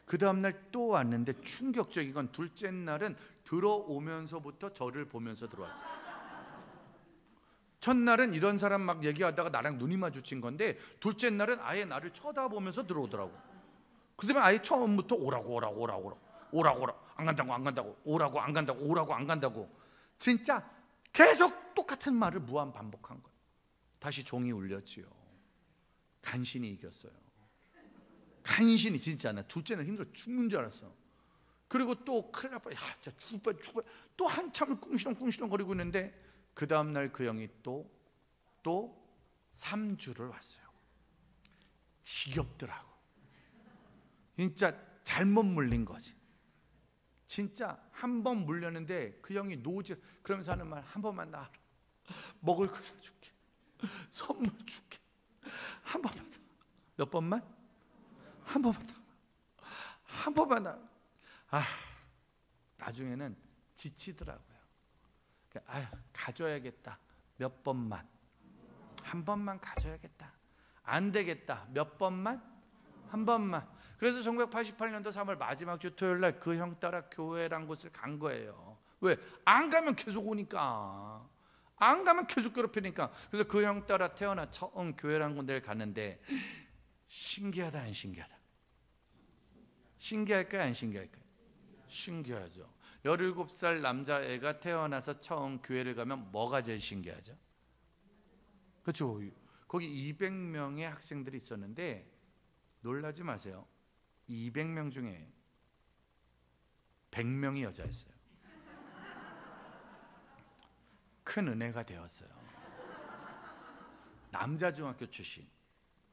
그 다음날 또 왔는데 충격적인 건, 둘째 날은 들어오면서부터 저를 보면서 들어왔어요. 첫날은 이런 사람 막 얘기하다가 나랑 눈이 마주친 건데, 둘째 날은 아예 나를 쳐다보면서 들어오더라고. 그다음에 아예 처음부터 오라고 안 간다고 오라고 안 간다고 진짜 계속 똑같은 말을 무한 반복한 거예요. 다시 종이 울렸지요. 간신히 이겼어요. 간신히. 진짜 나 둘째는 힘들어 죽는 줄 알았어. 그리고 또 큰일 날 뻔. 야, 진짜 죽을 뻔. 또 한참을 꿍시렁 거리고 있는데, 그 다음날 그 형이 또 3주를 왔어요. 지겹더라고. 진짜 잘못 물린 거지. 진짜 한 번 물렸는데 그 형이 노질, 그러면서 하는 말, 한 번만 나 먹을 거 사줄게, 선물 줄게, 한 번만 더. 몇 번만? 한 번만 더. 한 번만 더. 나중에는 지치더라고요. 가져야겠다. 몇 번만. 한 번만 가져야겠다. 안 되겠다. 몇 번만? 한 번만. 그래서 1988년도 3월 마지막 주 토요일 날 그 형 따라 교회란 곳을 간 거예요. 왜? 안 가면 계속 오니까. 안 가면 계속 괴롭히니까. 그래서 그 형 따라 태어나 처음 교회란 곳을 갔는데, 신기하다 안 신기하다? 신기할까요 안 신기할까요? 신기하죠. 17살 남자애가 태어나서 처음 교회를 가면 뭐가 제일 신기하죠? 그렇죠. 거기 200명의 학생들이 있었는데, 놀라지 마세요. 200명 중에 100명이 여자였어요. 큰 은혜가 되었어요. 남자 중학교 출신,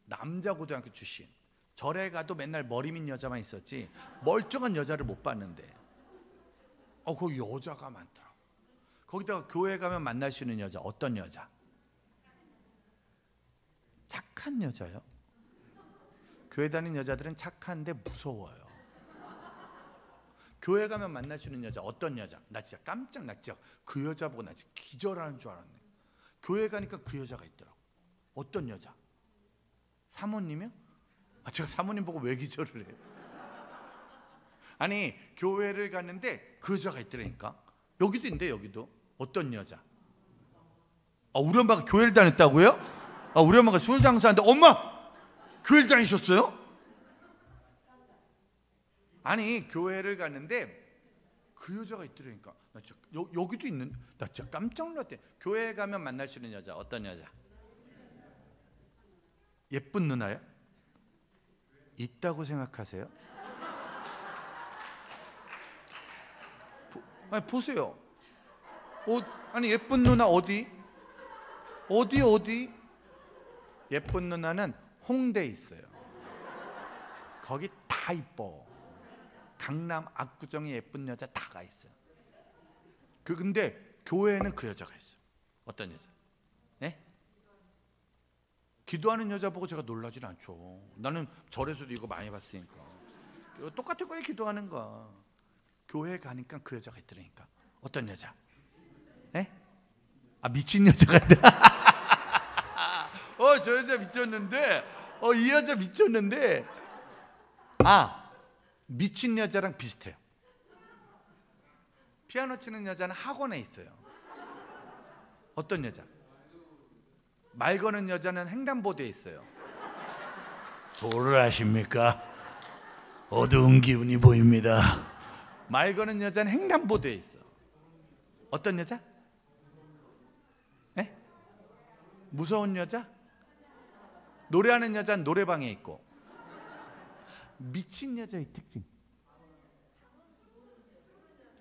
남자 고등학교 출신. 절에 가도 맨날 머리 민 여자만 있었지 멀쩡한 여자를 못 봤는데, 거기 여자가 많더라. 거기다가 교회 가면 만날 수 있는 여자, 어떤 여자? 착한 여자요. 교회 다니는 여자들은 착한데 무서워요. 교회 가면 만날 수 있는 여자, 어떤 여자? 나 진짜 깜짝 났죠. 그 여자 보고 나 진짜 기절하는 줄 알았네. 교회 가니까 그 여자가 있더라고. 어떤 여자? 사모님이요? 제가 사모님 보고 왜 기절을 해요? 아니, 교회를 갔는데 그 여자가 있더라니까. 여기도 있는데, 여기도. 어떤 여자? 우리 엄마가 교회를 다녔다고요? 우리 엄마가 술 장사하는데. 엄마! 교회를 다니셨어요? 아니, 교회를 갔는데 그 여자가 있더라니까. 나 진짜 여기도 있는. 나 진짜 깜짝 놀랐대. 교회 가면 만날 수 있는 여자, 어떤 여자? 예쁜 누나요? 있다고 생각하세요? 아니, 보세요. 아니, 예쁜 누나 어디? 예쁜 누나는 홍대에 있어요. 거기 다 이뻐. 강남 압구정에 예쁜 여자 다가 있어요. 근데 교회에는 그 여자가 있어요. 어떤 여자? 네? 기도하는 여자 보고 제가 놀라진 않죠. 나는 절에서도 이거 많이 봤으니까. 똑같은 거에 기도하는 거. 교회 가니까 그 여자가 있더라니까. 어떤 여자? 네? 미친 여자가 있다. 저 여자 미쳤는데, 이 여자 미쳤는데, 미친 여자랑 비슷해요. 피아노 치는 여자는 학원에 있어요. 어떤 여자? 말 거는 여자는 횡단보도에 있어요. 도를 아십니까? 어두운 기운이 보입니다. 말 거는 여자는 횡단보도에 있어. 어떤 여자? 네? 무서운 여자? 노래하는 여자는 노래방에 있고. 미친 여자의 특징.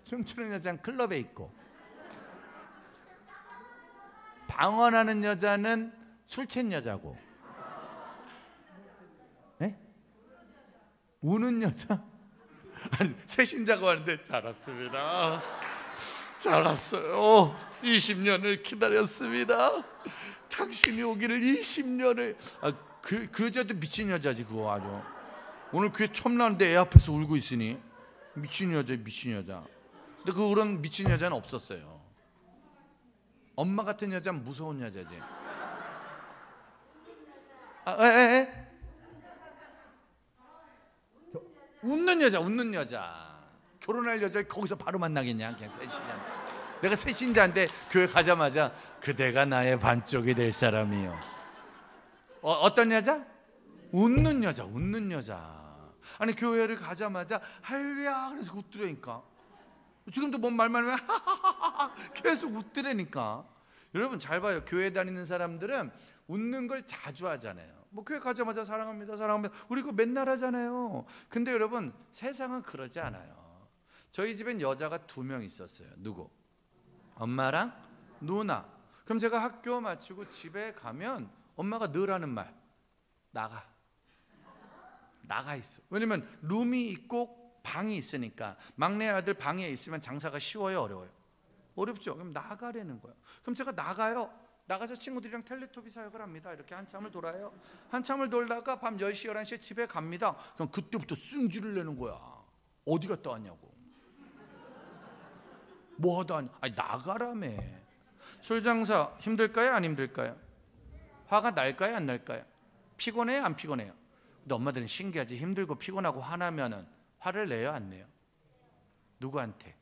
춤추는 여자는 클럽에 있고. 방언하는 여자는 술 취한 여자고. 네? 우는 여자? 아니, 새신자가 왔는데 잘 왔습니다. 잘 왔어요. 20년을 기다렸습니다. 당신이 오기를 20년을. 그 여자도 미친 여자지 그거 아주. 오늘 교회 처음 나왔는데 애 앞에서 울고 있으니 미친 여자, 미친 여자. 근데 그런 미친 여자는 없었어요. 엄마 같은 여자는 무서운 여자지. 웃는 여자, 웃는 여자. 결혼할 여자 거기서 바로 만나겠냐? 그냥 새신자. 내가 새신자인데 교회 가자마자 그대가 나의 반쪽이 될 사람이요. 어떤 여자? 웃는 여자, 웃는 여자. 아니 교회를 가자마자 할렐루야 그래서 웃더라니까. 지금도 뭔 말만 하면 계속 웃더라니까. 여러분 잘 봐요. 교회 다니는 사람들은 웃는 걸 자주 하잖아요. 뭐 교회 가자마자 사랑합니다, 사랑합니다. 우리 그거 맨날 하잖아요. 근데 여러분 세상은 그러지 않아요. 저희 집엔 여자가 2명 있었어요. 누구? 엄마랑 누나. 그럼 제가 학교 마치고 집에 가면 엄마가 늘 하는 말, 나가 있어. 왜냐면 룸이 있고 방이 있으니까. 막내 아들 방에 있으면 장사가 쉬워요, 어려워요? 어렵죠. 그럼 나가라는 거예요. 그럼 제가 나가요. 나가서 친구들이랑 텔레토비 사역을 합니다. 이렇게 한참을 돌아요. 한참을 돌다가 밤 10시, 11시에 집에 갑니다. 그럼 그때부터 승질을 내는 거야. 어디 갔다 왔냐고. 뭐 하다 왔냐. 아니 나가라며. 술 장사 힘들까요, 안 힘들까요? 화가 날까요, 안 날까요? 피곤해요, 안 피곤해요? 근데 엄마들은 신기하지. 힘들고 피곤하고 화나면은 화를 내요, 안 내요? 누구한테?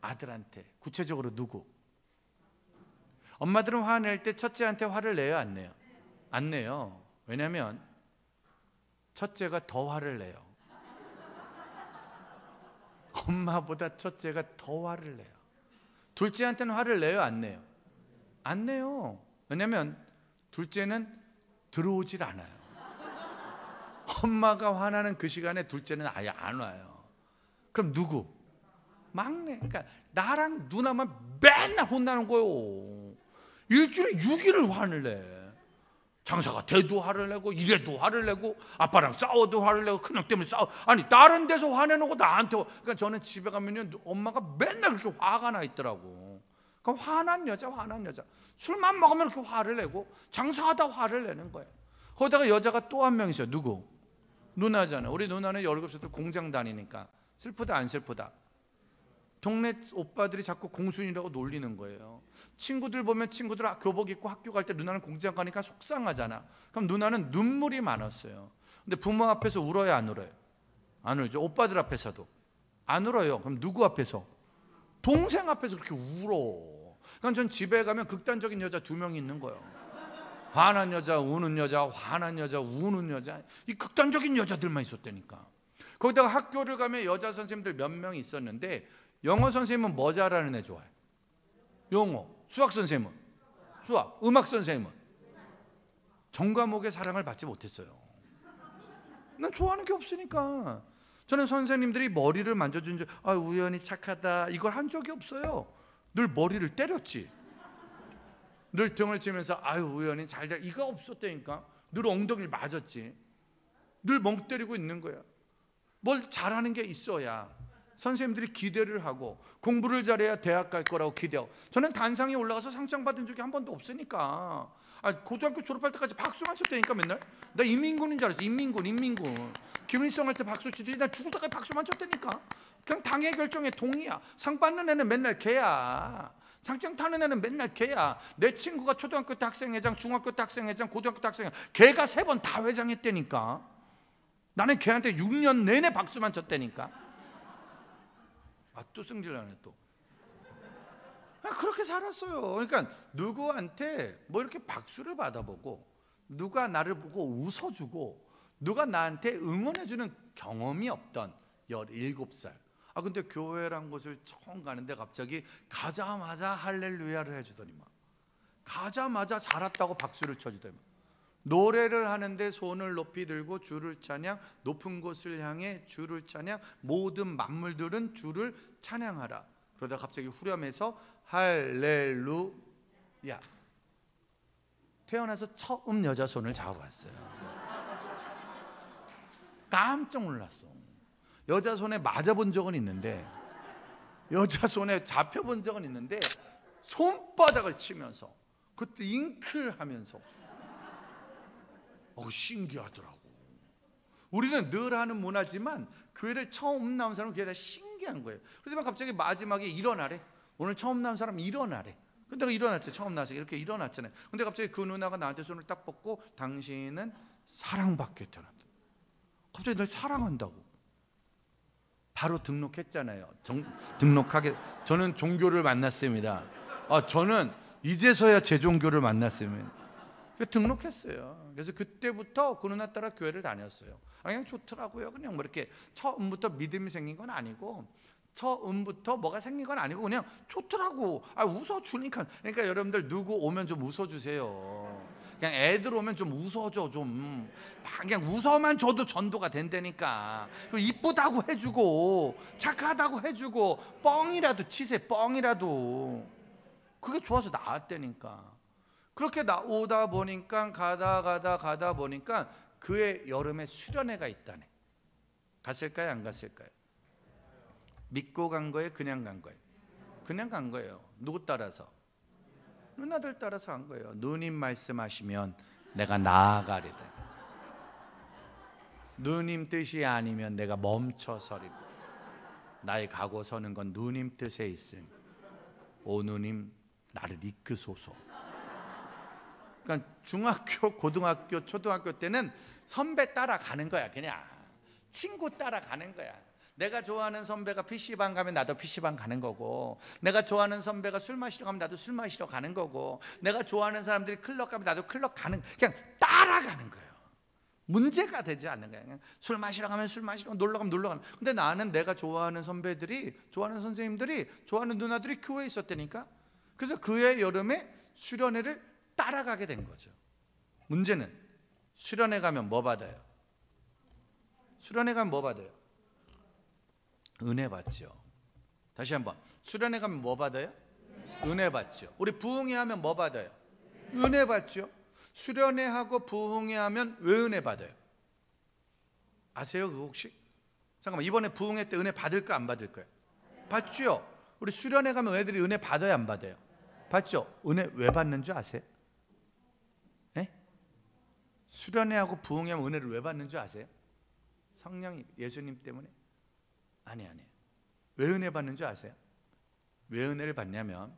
아들한테. 구체적으로 누구? 엄마들은 화낼 때 첫째한테 화를 내요, 안 내요? 안 내요. 왜냐하면 첫째가 더 화를 내요. 엄마보다 첫째가 더 화를 내요. 둘째한테는 화를 내요, 안 내요? 안 내요. 왜냐하면 둘째는 들어오질 않아요. 엄마가 화나는 그 시간에 둘째는 아예 안 와요. 그럼 누구? 막내. 그러니까 나랑 누나만 맨날 혼나는 거예요. 일주일에 6일을 화를 내. 장사가 돼도 화를 내고, 이래도 화를 내고, 아빠랑 싸워도 화를 내고, 큰형 때문에 싸워. 아니 다른 데서 화내놓고 나한테 그러니까 저는 집에 가면요 엄마가 맨날 그렇게 화가 나 있더라고. 그러니까 화난 여자. 술만 먹으면 그렇게 화를 내고, 장사하다 화를 내는 거예요. 거기다가 여자가 또 한 명 있어요. 누구? 누나잖아. 우리 누나는 17살 공장 다니니까. 슬프다 안 슬프다? 동네 오빠들이 자꾸 공순이라고 놀리는 거예요. 친구들 보면 친구들 교복 입고 학교 갈 때 누나는 공장 가니까 속상하잖아. 그럼 누나는 눈물이 많았어요. 근데 부모 앞에서 울어요, 안 울어요? 안 울죠. 오빠들 앞에서도 안 울어요. 그럼 누구 앞에서? 동생 앞에서 그렇게 울어. 그러니까 전 집에 가면 극단적인 여자 2명이 있는 거예요. 화난 여자, 우는 여자, 화난 여자, 우는 여자. 이 극단적인 여자들만 있었다니까. 거기다가 학교를 가면 여자 선생님들 몇 명 있었는데, 영어 선생님은 뭐 잘하는 애 좋아해? 영어. 수학 선생님은? 수학. 음악 선생님은? 전 과목의 사랑을 받지 못했어요. 난 좋아하는 게 없으니까. 저는 선생님들이 머리를 만져준 적, 우연히 착하다 이걸 한 적이 없어요. 늘 머리를 때렸지. 늘 등을 치면서 우연히 잘돼 이거 없었다니까. 늘 엉덩이를 맞았지. 늘 멍 때리고 있는 거야. 뭘 잘하는 게 있어야 선생님들이 기대를 하고, 공부를 잘해야 대학 갈 거라고 기대하고. 저는 단상에 올라가서 상장 받은 적이 한 번도 없으니까. 고등학교 졸업할 때까지 박수만 쳤다니까. 맨날 나 인민군인 줄 알았어. 인민군. 김일성 할 때 박수 치더니 나 죽을 때까지 박수만 쳤다니까. 그냥 당의 결정에 동의야. 상 받는 애는 맨날 걔야. 상장 타는 애는 맨날 걔야. 내 친구가 초등학교 때 학생회장, 중학교 때 학생회장, 고등학교 때 학생회장, 걔가 3번 다 회장했다니까. 나는 걔한테 6년 내내 박수만 쳤다니까. 또 승질나네 또. 그렇게 살았어요. 그러니까 누구한테 뭐 이렇게 박수를 받아보고, 누가 나를 보고 웃어주고, 누가 나한테 응원해주는 경험이 없던 17살. 근데 교회란 곳을 처음 가는데 갑자기 가자마자 할렐루야를 해주더니만, 가자마자 잘 왔다고 박수를 쳐주더니만, 노래를 하는데 손을 높이 들고 주를 찬양, 높은 곳을 향해 주를 찬양, 모든 만물들은 주를 찬양하라. 그러다 갑자기 후렴에서 할렐루야. 태어나서 처음 여자 손을 잡아봤어요. 깜짝 놀랐어. 여자 손에 맞아본 적은 있는데, 여자 손에 잡혀본 적은 있는데, 손바닥을 치면서 그때 잉클하면서 신기하더라고. 우리는 늘 하는 문화지만 교회를 처음 나온 사람은 그게 다 신기한 거예요. 그러지만 갑자기 마지막에 일어나래. 오늘 처음 나온 사람 일어나래. 근데 내가 일어났죠. 처음 나서 이렇게 일어났잖아요. 근데 갑자기 그 누나가 나한테 손을 딱 뻗고, 당신은 사랑받게 태어났다. 갑자기 날 사랑한다고. 바로 등록했잖아요. 등록하게. 저는 종교를 만났습니다. 저는 이제서야 제 종교를 만났습니다. 등록했어요. 그래서 그때부터 그 누나 따라 교회를 다녔어요. 그냥 좋더라고요. 그냥 뭐 이렇게 처음부터 믿음이 생긴 건 아니고, 처음부터 뭐가 생긴 건 아니고, 그냥 좋더라고. 웃어주니까. 그러니까 여러분들 누구 오면 좀 웃어주세요. 그냥 애들 오면 좀 웃어줘. 좀 그냥 웃어만 줘도 전도가 된다니까. 이쁘다고 해주고, 착하다고 해주고, 뻥이라도 치세요. 뻥이라도. 그게 좋아서 나왔다니까. 그렇게 나오다 보니까 가다 보니까 그의 여름에 수련회가 있다네. 갔을까요? 안 갔을까요? 믿고 간 거예요? 그냥 간 거예요? 그냥 간 거예요. 누구 따라서? 누나들 따라서 간 거예요. 누님 말씀하시면 내가 나아가리다. 누님 뜻이 아니면 내가 멈춰서리다. 나의 가고 서는 건 누님 뜻에 있음. 오 누님 나를 이끄소서. 그러니까 중학교, 고등학교, 초등학교 때는 선배 따라가는 거야. 그냥 친구 따라가는 거야. 내가 좋아하는 선배가 PC방 가면 나도 PC방 가는 거고, 내가 좋아하는 선배가 술 마시러 가면 나도 술 마시러 가는 거고, 내가 좋아하는 사람들이 클럽 가면 나도 클럽 가는, 그냥 따라가는 거예요. 문제가 되지 않는 거야. 그냥 술 마시러 가면 술 마시러, 놀러 가면 놀러 가는. 근데 나는 내가 좋아하는 선배들이, 좋아하는 선생님들이, 좋아하는 누나들이 교회에 있었다니까. 그래서 그의 여름에 수련회를 따라가게 된 거죠. 문제는 수련회 가면 뭐 받아요? 수련회 가면 뭐 받아요? 은혜 받죠. 다시 한번, 수련회 가면 뭐 받아요? 은혜 받죠. 우리 부흥회 하면 뭐 받아요? 은혜 받죠. 수련회 하고 부흥회 하면 왜 은혜 받아요? 아세요 그거 혹시? 잠깐만, 이번에 부흥회 때 은혜 받을까 안 받을까요? 받죠. 우리 수련회 가면 애들이 은혜 받아요 안 받아요? 받죠. 은혜 왜 받는 줄 아세요? 수련회하고 부흥회하면 은혜를 왜 받는 줄 아세요? 성령 예수님 때문에? 아니에요. 왜 은혜 받는 줄 아세요? 왜 은혜를 받냐면,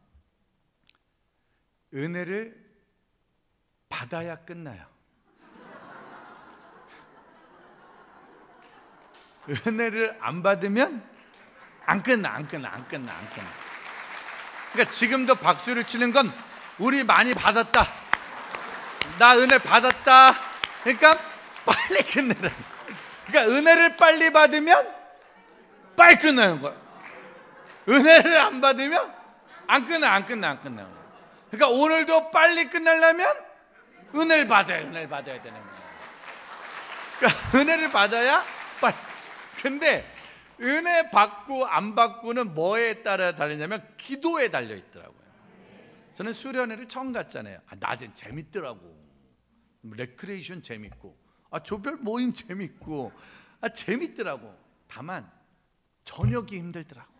은혜를 받아야 끝나요. 은혜를 안 받으면 안 끝나. 그러니까 지금도 박수를 치는 건 우리 많이 받았다, 나 은혜 받았다, 그러니까 빨리 끝내라. 그러니까 은혜를 빨리 받으면 빨리 끝나는 거야. 은혜를 안 받으면 안 끝나. 그러니까 오늘도 빨리 끝나려면 은혜를 받아야 되는 거야. 그러니까 은혜를 받아야 빨리. 근데 은혜 받고 안 받고는 뭐에 따라 달리냐면 기도에 달려 있더라고요. 저는 수련회를 처음 갔잖아요. 낮엔 재밌더라고. 레크레이션 재밌고, 조별 모임 재밌고, 재밌더라고. 다만 저녁이 힘들더라고.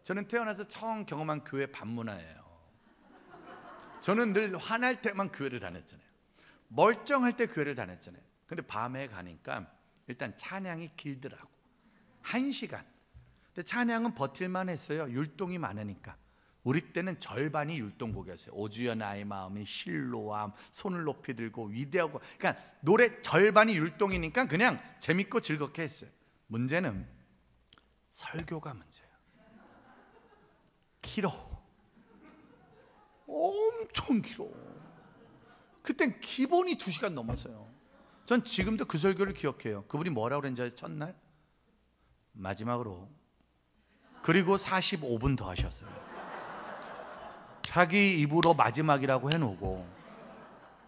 저는 태어나서 처음 경험한 교회 반문화예요. 저는 늘 화날 때만 교회를 다녔잖아요. 멀쩡할 때 교회를 다녔잖아요. 근데 밤에 가니까 일단 찬양이 길더라고. 1시간. 근데 찬양은 버틸만 했어요. 율동이 많으니까. 우리 때는 절반이 율동곡이었어요. 오주여 나의 마음이 실로암, 손을 높이 들고 위대하고. 그러니까 노래 절반이 율동이니까 그냥 재밌고 즐겁게 했어요. 문제는 설교가 문제예요. 길어, 엄청 길어. 그땐 기본이 2시간 넘었어요. 전 지금도 그 설교를 기억해요. 그분이 뭐라고 그랬는지 첫날 마지막으로 그리고 45분 더 하셨어요. 자기 입으로 마지막이라고 해놓고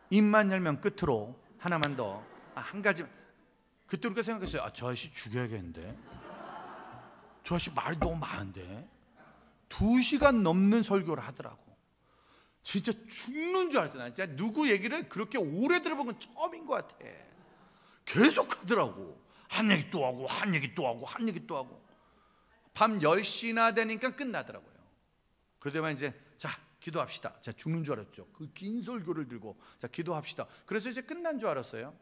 입만 열면 끝으로 하나만 더, 한 가지. 그때 우리가 생각했어요. 저 아저씨 죽여야겠는데, 저 아저씨 말이 너무 많은데. 2시간 넘는 설교를 하더라고. 진짜 죽는 줄 알았어. 나 진짜 누구 얘기를 그렇게 오래 들어본 건 처음인 것 같아. 계속 하더라고. 한 얘기 또 하고, 한 얘기 또 하고, 한 얘기 또 하고. 밤 10시나 되니까 끝나더라고요. 그러더만 이제 자 기도합시다. 자 죽는 줄 알았죠. 그 긴 설교를 들고 자 기도합시다. 그래서 이제 끝난 줄 알았어요.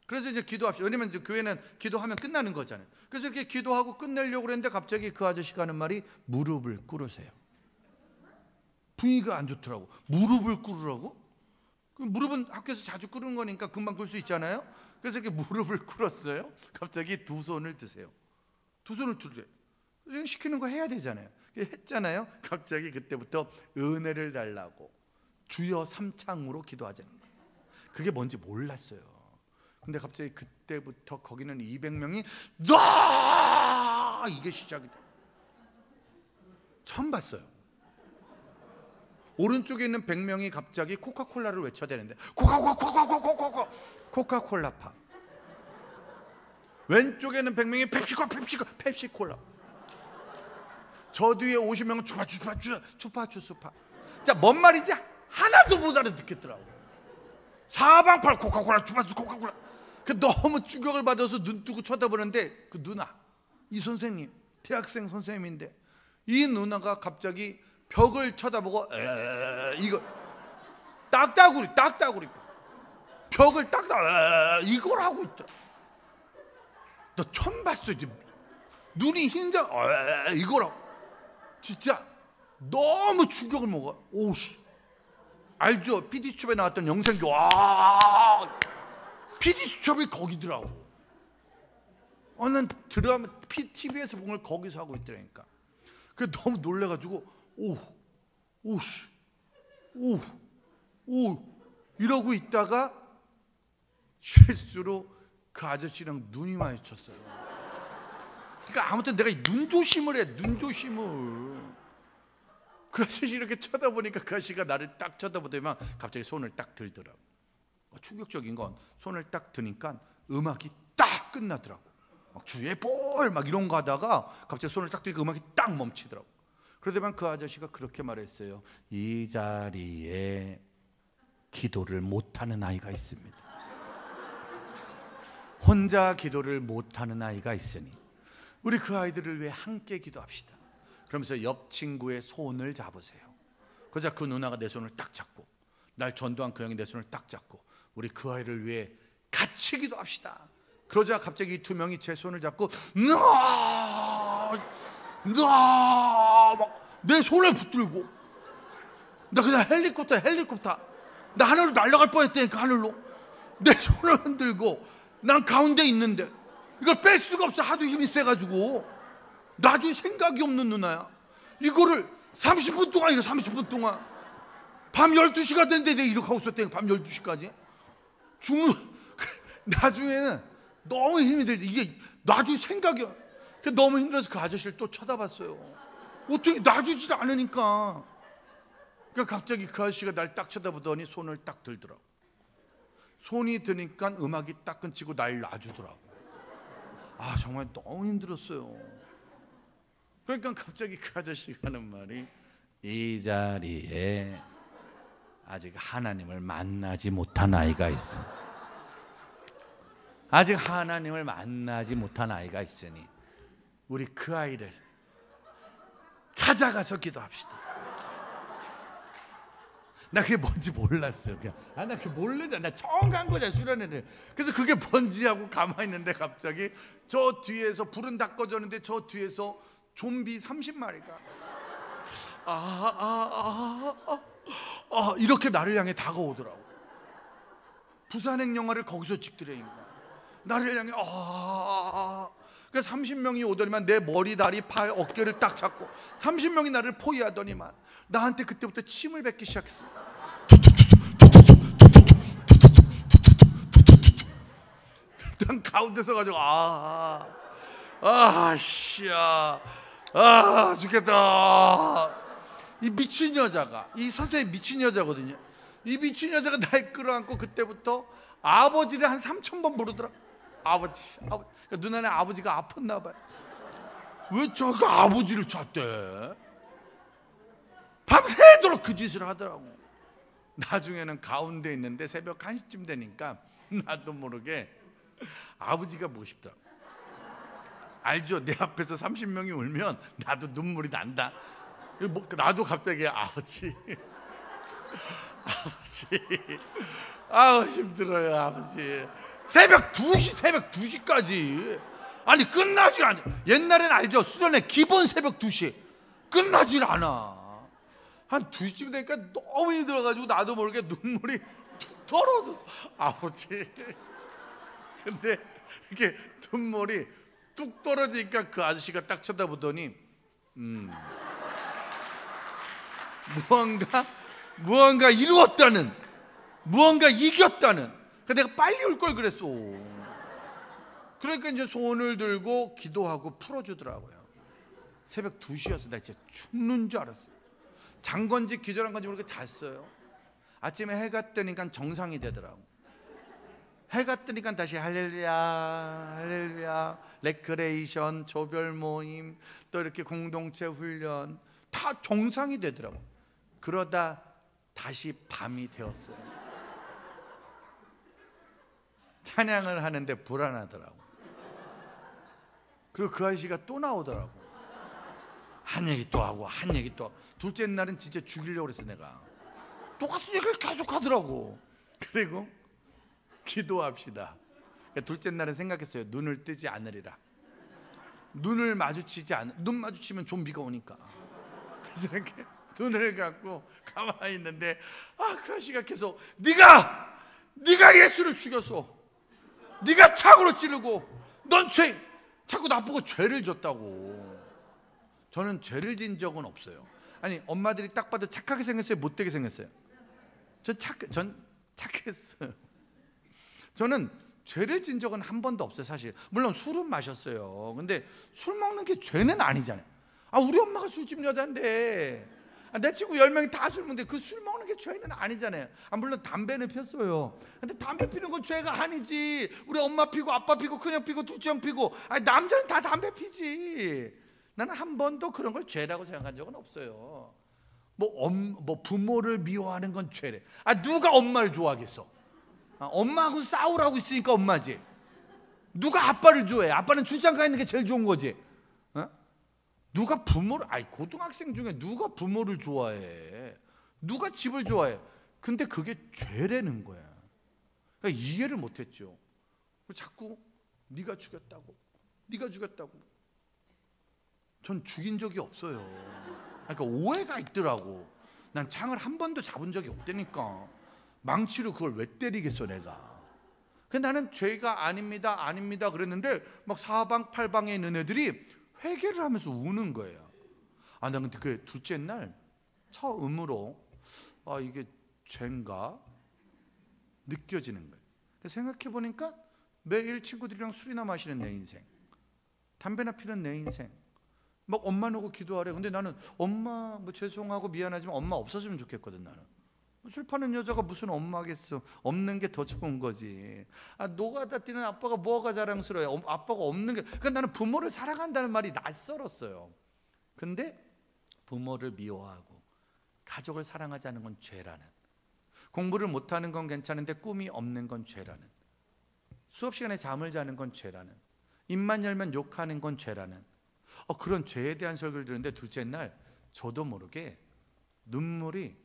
그래서 이제 기도합시다. 왜냐면 이제 교회는 기도하면 끝나는 거잖아요. 그래서 이렇게 기도하고 끝내려고 그랬는데 갑자기 그 아저씨가 하는 말이 무릎을 꿇으세요. 분위기가 안 좋더라고. 무릎을 꿇으라고? 그 무릎은 학교에서 자주 꿇는 거니까 금방 꿇을 수 있잖아요. 그래서 이렇게 무릎을 꿇었어요. 갑자기 2 손을 드세요. 2 손을 들으래. 시키는 거 해야 되잖아요. 했잖아요. 갑자기 그때부터 은혜를 달라고 주여 3창으로 기도하자는 거예요. 그게 뭔지 몰랐어요. 근데 갑자기 그때부터 거기는 200명이 나 이게 시작이 돼. 처음 봤어요. 오른쪽에 있는 100명이 갑자기 코카콜라를 외쳐대는데 코카콜라파. 왼쪽에는 100명이 펩시콜라. 저 뒤에 50명은 추파추스파. 자, 뭔 말인지 하나도 못 알아듣겠더라고. 사방팔 코카콜라 추파추스 코카콜라. 그 너무 충격을 받아서 눈 뜨고 쳐다보는데 그 누나, 이 선생님 대학생 선생님인데 이 누나가 갑자기 벽을 쳐다보고 이거 딱따구리 벽을 이걸 하고 있더라. 너 처음 봤어. 이제 눈이 흰자 이거라고. 진짜 너무 충격을 먹어. 오씨, 알죠? PD수첩에 나왔던 영생교. PD수첩이 거기더라고. 난 드라마 TV에서 본 걸 거기서 하고 있더라니까. 그 너무 놀래가지고 이러고 있다가 실수로 그 아저씨랑 눈이 마주쳤어요. 그러니까 아무튼 내가 눈조심을 해. 눈조심을. 그 아저씨 이렇게 쳐다보니까 그 아저씨가 나를 딱 쳐다보더니만 갑자기 손을 딱 들더라고. 충격적인 건 손을 딱 드니까 음악이 딱 끝나더라고. 막 주의 볼 막 이런 거 하다가 갑자기 손을 딱 들니까 음악이 딱 멈추더라고. 그러더만 그 아저씨가 그렇게 말했어요. 이 자리에 기도를 못하는 아이가 있습니다. 혼자 기도를 못하는 아이가 있으니 우리 그 아이들을 위해 함께 기도합시다. 그러면서 옆 친구의 손을 잡으세요. 그러자 그 누나가 내 손을 딱 잡고, 날 전도한 그 형이 내 손을 딱 잡고 우리 그 아이를 위해 같이 기도합시다. 그러자 갑자기 2 명이 제 손을 잡고 막 내 손을 붙들고, 나 그냥 헬리콥터 나 하늘로 날아갈 뻔했다니까. 하늘로 내 손을 흔들고 난 가운데 있는데 이걸 뺄 수가 없어. 하도 힘이 세가지고. 나중에 생각이 없는 누나야. 이거를 30분 동안 밤 12시가 됐는데 내가 이렇게 하고 있었대. 밤 12시까지 나중에는 너무 힘이 들지. 이게 나중에 생각이 너무 힘들어서 그 아저씨를 또 쳐다봤어요. 어떻게 놔주질 않으니까. 그러니까 갑자기 그 아저씨가 날 딱 쳐다보더니 손을 딱 들더라고. 손이 드니까 음악이 딱 끊치고 날 놔주더라고. 정말 너무 힘들었어요. 그러니까 갑자기 그 아저씨가 하는 말이 이 자리에 아직 하나님을 만나지 못한 아이가 있어. 아직 하나님을 만나지 못한 아이가 있으니 우리 그 아이를 찾아가서 기도합시다. 나 그게 뭔지 몰랐어요. 그냥 나 그게 몰랐잖아. 나 처음 간 거잖아, 수련회를. 그래서 그게 뭔지 하고 가만히 있는데 갑자기 저 뒤에서 불은 다 꺼졌는데 저 뒤에서 좀비 30마리가 이렇게 나를 향해 다가오더라고. 부산행 영화를 거기서 찍더라니까. 나를 향해 그러니까 30명이 오더니만 내 머리, 다리, 팔, 어깨를 딱 잡고 30명이 나를 포위하더니만 나한테 그때부터 침을 뱉기 시작했어. 난 가운데 서가지고 죽겠다. 이 미친 여자가, 이 선생님 미친 여자거든요. 이 미친 여자가 날 끌어안고 그때부터 아버지를 한 3,000번 부르더라. 아버지. 그러니까 누나네 아버지가 아팠나 봐요. 왜 저가 아버지를 찾대? 밤새도록 그 짓을 하더라고. 나중에는 가운데 있는데 새벽 1시쯤 되니까 나도 모르게 아버지가 보고 싶더라고. 알죠? 내 앞에서 30명이 울면 나도 눈물이 난다. 나도 갑자기 아버지 힘들어요 아버지. 새벽 2시까지 아니 끝나질 않아. 옛날엔 알죠? 수련회 기본 새벽 2시 끝나질 않아. 한 2시쯤 되니까 너무 힘들어가지고 나도 모르게 눈물이 툭 떨어져. 아버지. 근데 이렇게 눈물이 뚝 떨어지니까 그 아저씨가 딱 쳐다보더니 무언가 이루었다는, 무언가 이겼다는. 그러니까 내가 빨리 올 걸 그랬어. 그러니까 이제 손을 들고 기도하고 풀어주더라고요. 새벽 2시였어. 나 진짜 죽는 줄 알았어. 잔 건지 기절한 건지 모르게 잤어요. 아침에 해가 뜨니까 정상이 되더라고. 해가 뜨니까 다시 할렐루야 할렐루야, 레크레이션, 조별 모임, 또 이렇게 공동체 훈련 다 정상이 되더라고. 그러다 다시 밤이 되었어요. 찬양을 하는데 불안하더라고. 그리고 그 아저씨가 또 나오더라고. 한 얘기 또 하고 한 얘기 또 하고. 둘째 날은 진짜 죽이려고 그랬어. 내가 똑같은 얘기를 계속 하더라고. 그리고 기도합시다. 둘째 날은 생각했어요. 눈을 뜨지 않으리라. 눈을 마주치지 않. 눈 마주치면 좀비가 오니까. 그래서 이렇게 눈을 감고 가만히 있는데 그 아저씨가 계속 네가 예수를 죽였어. 네가 창으로 찌르고 넌 죄 자꾸 나쁘고 죄를 졌다고. 저는 죄를 진 적은 없어요. 아니 엄마들이 딱 봐도 착하게 생겼어요, 못되게 생겼어요? 전 착했어요. 저는 죄를 진 적은 한 번도 없어요. 사실 물론 술은 마셨어요. 근데 술 먹는 게 죄는 아니잖아요. 우리 엄마가 술집 여잔데 내 친구 10명이 다 술 먹는데 그 술 먹는 게 죄는 아니잖아요. 물론 담배는 폈어요. 근데 담배 피는 건 죄가 아니지. 우리 엄마 피고 아빠 피고 큰형 피고 둘째 형 피고 남자는 다 담배 피지. 나는 한 번도 그런 걸 죄라고 생각한 적은 없어요. 뭐 부모를 미워하는 건 죄래. 누가 엄마를 좋아하겠어? 엄마하고 싸우라고 있으니까 엄마지. 누가 아빠를 좋아해? 아빠는 출장 가 있는 게 제일 좋은 거지. 누가 부모를, 고등학생 중에 누가 부모를 좋아해? 누가 집을 좋아해? 근데 그게 죄라는 거야. 그러니까 이해를 못했죠. 자꾸 네가 죽였다고. 전 죽인 적이 없어요. 그러니까 오해가 있더라고. 난 창을 한 번도 잡은 적이 없다니까. 망치로 그걸 왜 때리겠어 내가. 근데 나는 죄가 아닙니다 그랬는데 막 사방팔방에 있는 애들이 회개를 하면서 우는 거예요. 나 근데 그 둘째 날 처음으로 이게 죄인가 느껴지는 거예요. 생각해 보니까 매일 친구들이랑 술이나 마시는 내 인생, 담배나 피는 내 인생, 막 엄마 놓고 기도하래. 근데 나는 엄마 죄송하고 미안하지만 엄마 없었으면 좋겠거든. 나는 술 파는 여자가 무슨 엄마겠어. 없는 게 더 좋은 거지. 노가다 뛰는 아빠가 뭐가 자랑스러워요. 아빠가 없는 게. 그러니까 나는 부모를 사랑한다는 말이 낯설었어요. 근데 부모를 미워하고 가족을 사랑하지 않는 건 죄라는, 공부를 못하는 건 괜찮은데 꿈이 없는 건 죄라는, 수업 시간에 잠을 자는 건 죄라는, 입만 열면 욕하는 건 죄라는 그런 죄에 대한 설교를 들었는데 둘째 날 저도 모르게 눈물이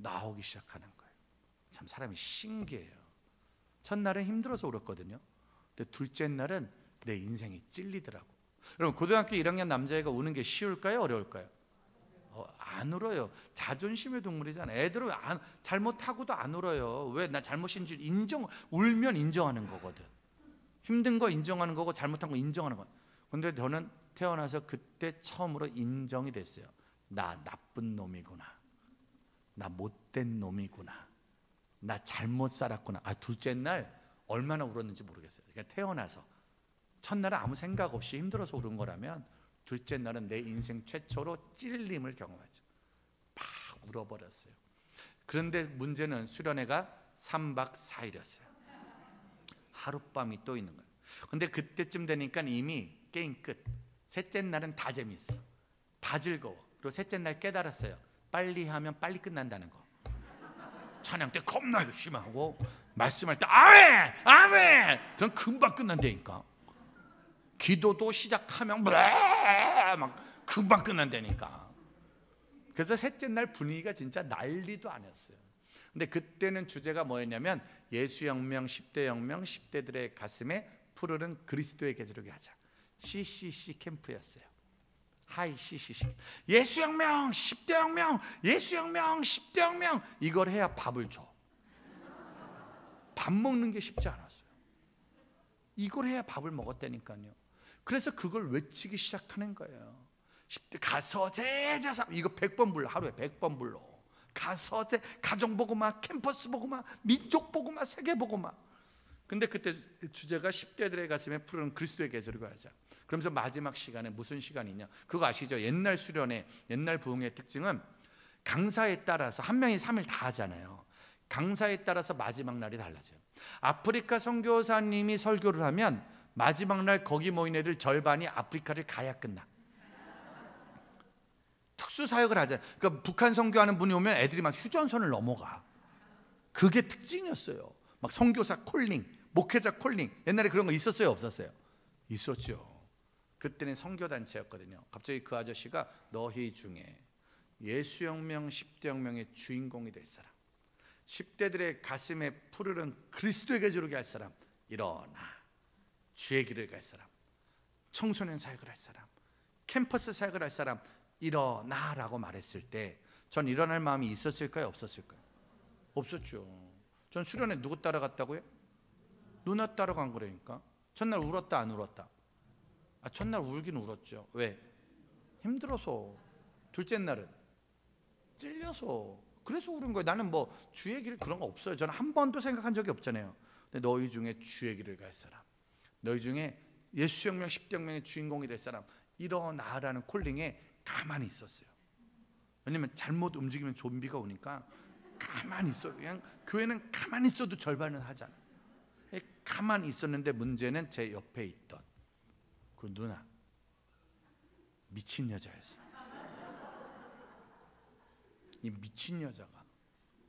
나오기 시작하는 거예요. 참 사람이 신기해요. 첫날은 힘들어서 울었거든요. 근데 둘째 날은 내 인생이 찔리더라고. 여러분 고등학교 1학년 남자애가 우는 게 쉬울까요? 어려울까요? 안 울어요. 자존심의 동물이잖아. 애들은 잘못하고도 안 울어요. 왜? 나 잘못인지 울면 인정하는 거거든. 힘든 거 인정하는 거고 잘못한 거 인정하는 거야. 근데 저는 태어나서 그때 처음으로 인정이 됐어요. 나 나쁜 놈이구나. 나 못된 놈이구나. 나 잘못 살았구나. 둘째 날 얼마나 울었는지 모르겠어요. 그러니까 태어나서 첫날은 아무 생각 없이 힘들어서 울은 거라면 둘째 날은 내 인생 최초로 찔림을 경험하죠. 막 울어버렸어요. 그런데 문제는 수련회가 3박 4일이었어요. 하룻밤이 또 있는 거예요. 근데 그때쯤 되니까 이미 게임 끝. 셋째 날은 다 재밌어. 다 즐거워. 그리고 셋째 날 깨달았어요. 빨리 하면 빨리 끝난다는 거. 찬양 때 겁나 열심히 하고 말씀할 때 아멘! 아멘! 그럼 금방 끝난다니까. 기도도 시작하면 막 금방 끝난다니까. 그래서 셋째 날 분위기가 진짜 난리도 아니었어요. 근데 그때는 주제가 뭐였냐면 예수혁명, 10대 혁명, 10대들의 가슴에 푸르른 그리스도의 계절을 하자. CCC 캠프였어요. 하이 CCC. 예수혁명, 10대 혁명, 예수혁명, 10대 혁명. 이걸 해야 밥을 줘. 밥 먹는 게 쉽지 않았어요. 이걸 해야 밥을 먹었다니까요. 그래서 그걸 외치기 시작하는 거예요. 10대 가서 제자사 이거 100번 불러. 하루에 100번 불러. 가서 가정 보고마, 캠퍼스 보고마, 민족 보고마, 세계 보고마. 근데 그때 주제가 10대들의 가슴에 푸르는 그리스도의 계절을 하자. 그러면서 마지막 시간에 무슨 시간이냐? 그거 아시죠? 옛날 수련회, 옛날 부흥의 특징은 강사에 따라서 한 명이 3일 다 하잖아요. 강사에 따라서 마지막 날이 달라져요. 아프리카 선교사님이 설교를 하면 마지막 날 거기 모인 애들 절반이 아프리카를 가야 끝나. 특수 사역을 하잖아요. 그러니까 북한 선교하는 분이 오면 애들이 막 휴전선을 넘어가. 그게 특징이었어요. 막 선교사 콜링, 목회자 콜링. 옛날에 그런 거 있었어요, 없었어요? 있었죠. 그때는 선교단체였거든요. 갑자기 그 아저씨가 너희 중에 예수혁명, 10대 혁명의 주인공이 될 사람, 10대들의 가슴에 푸르른 그리스도의 계절을 할 사람 일어나. 주의 길을 갈 사람, 청소년 사역을 할 사람, 캠퍼스 사역을 할 사람 일어나라고 말했을 때 전 일어날 마음이 있었을까요, 없었을까요? 없었죠. 전 수련회 누구 따라갔다고요? 누나 따라간 거라니까. 첫날 울었다 안 울었다? 첫날 울긴 울었죠. 왜? 힘들어서. 둘째 날은 찔려서. 그래서 울은 거예요. 나는 뭐 주의 길 그런 거 없어요. 저는 한 번도 생각한 적이 없잖아요. 근데 너희 중에 주의 길을 갈 사람, 너희 중에 예수혁명, 10대 혁명의 주인공이 될 사람 일어나라는 콜링에 가만히 있었어요. 왜냐면 잘못 움직이면 좀비가 오니까 가만히 있어. 그냥 교회는 가만히 있어도 절반은 하잖아. 가만히 있었는데 문제는 제 옆에 있던 그 누나 미친 여자였어요. 이 미친 여자가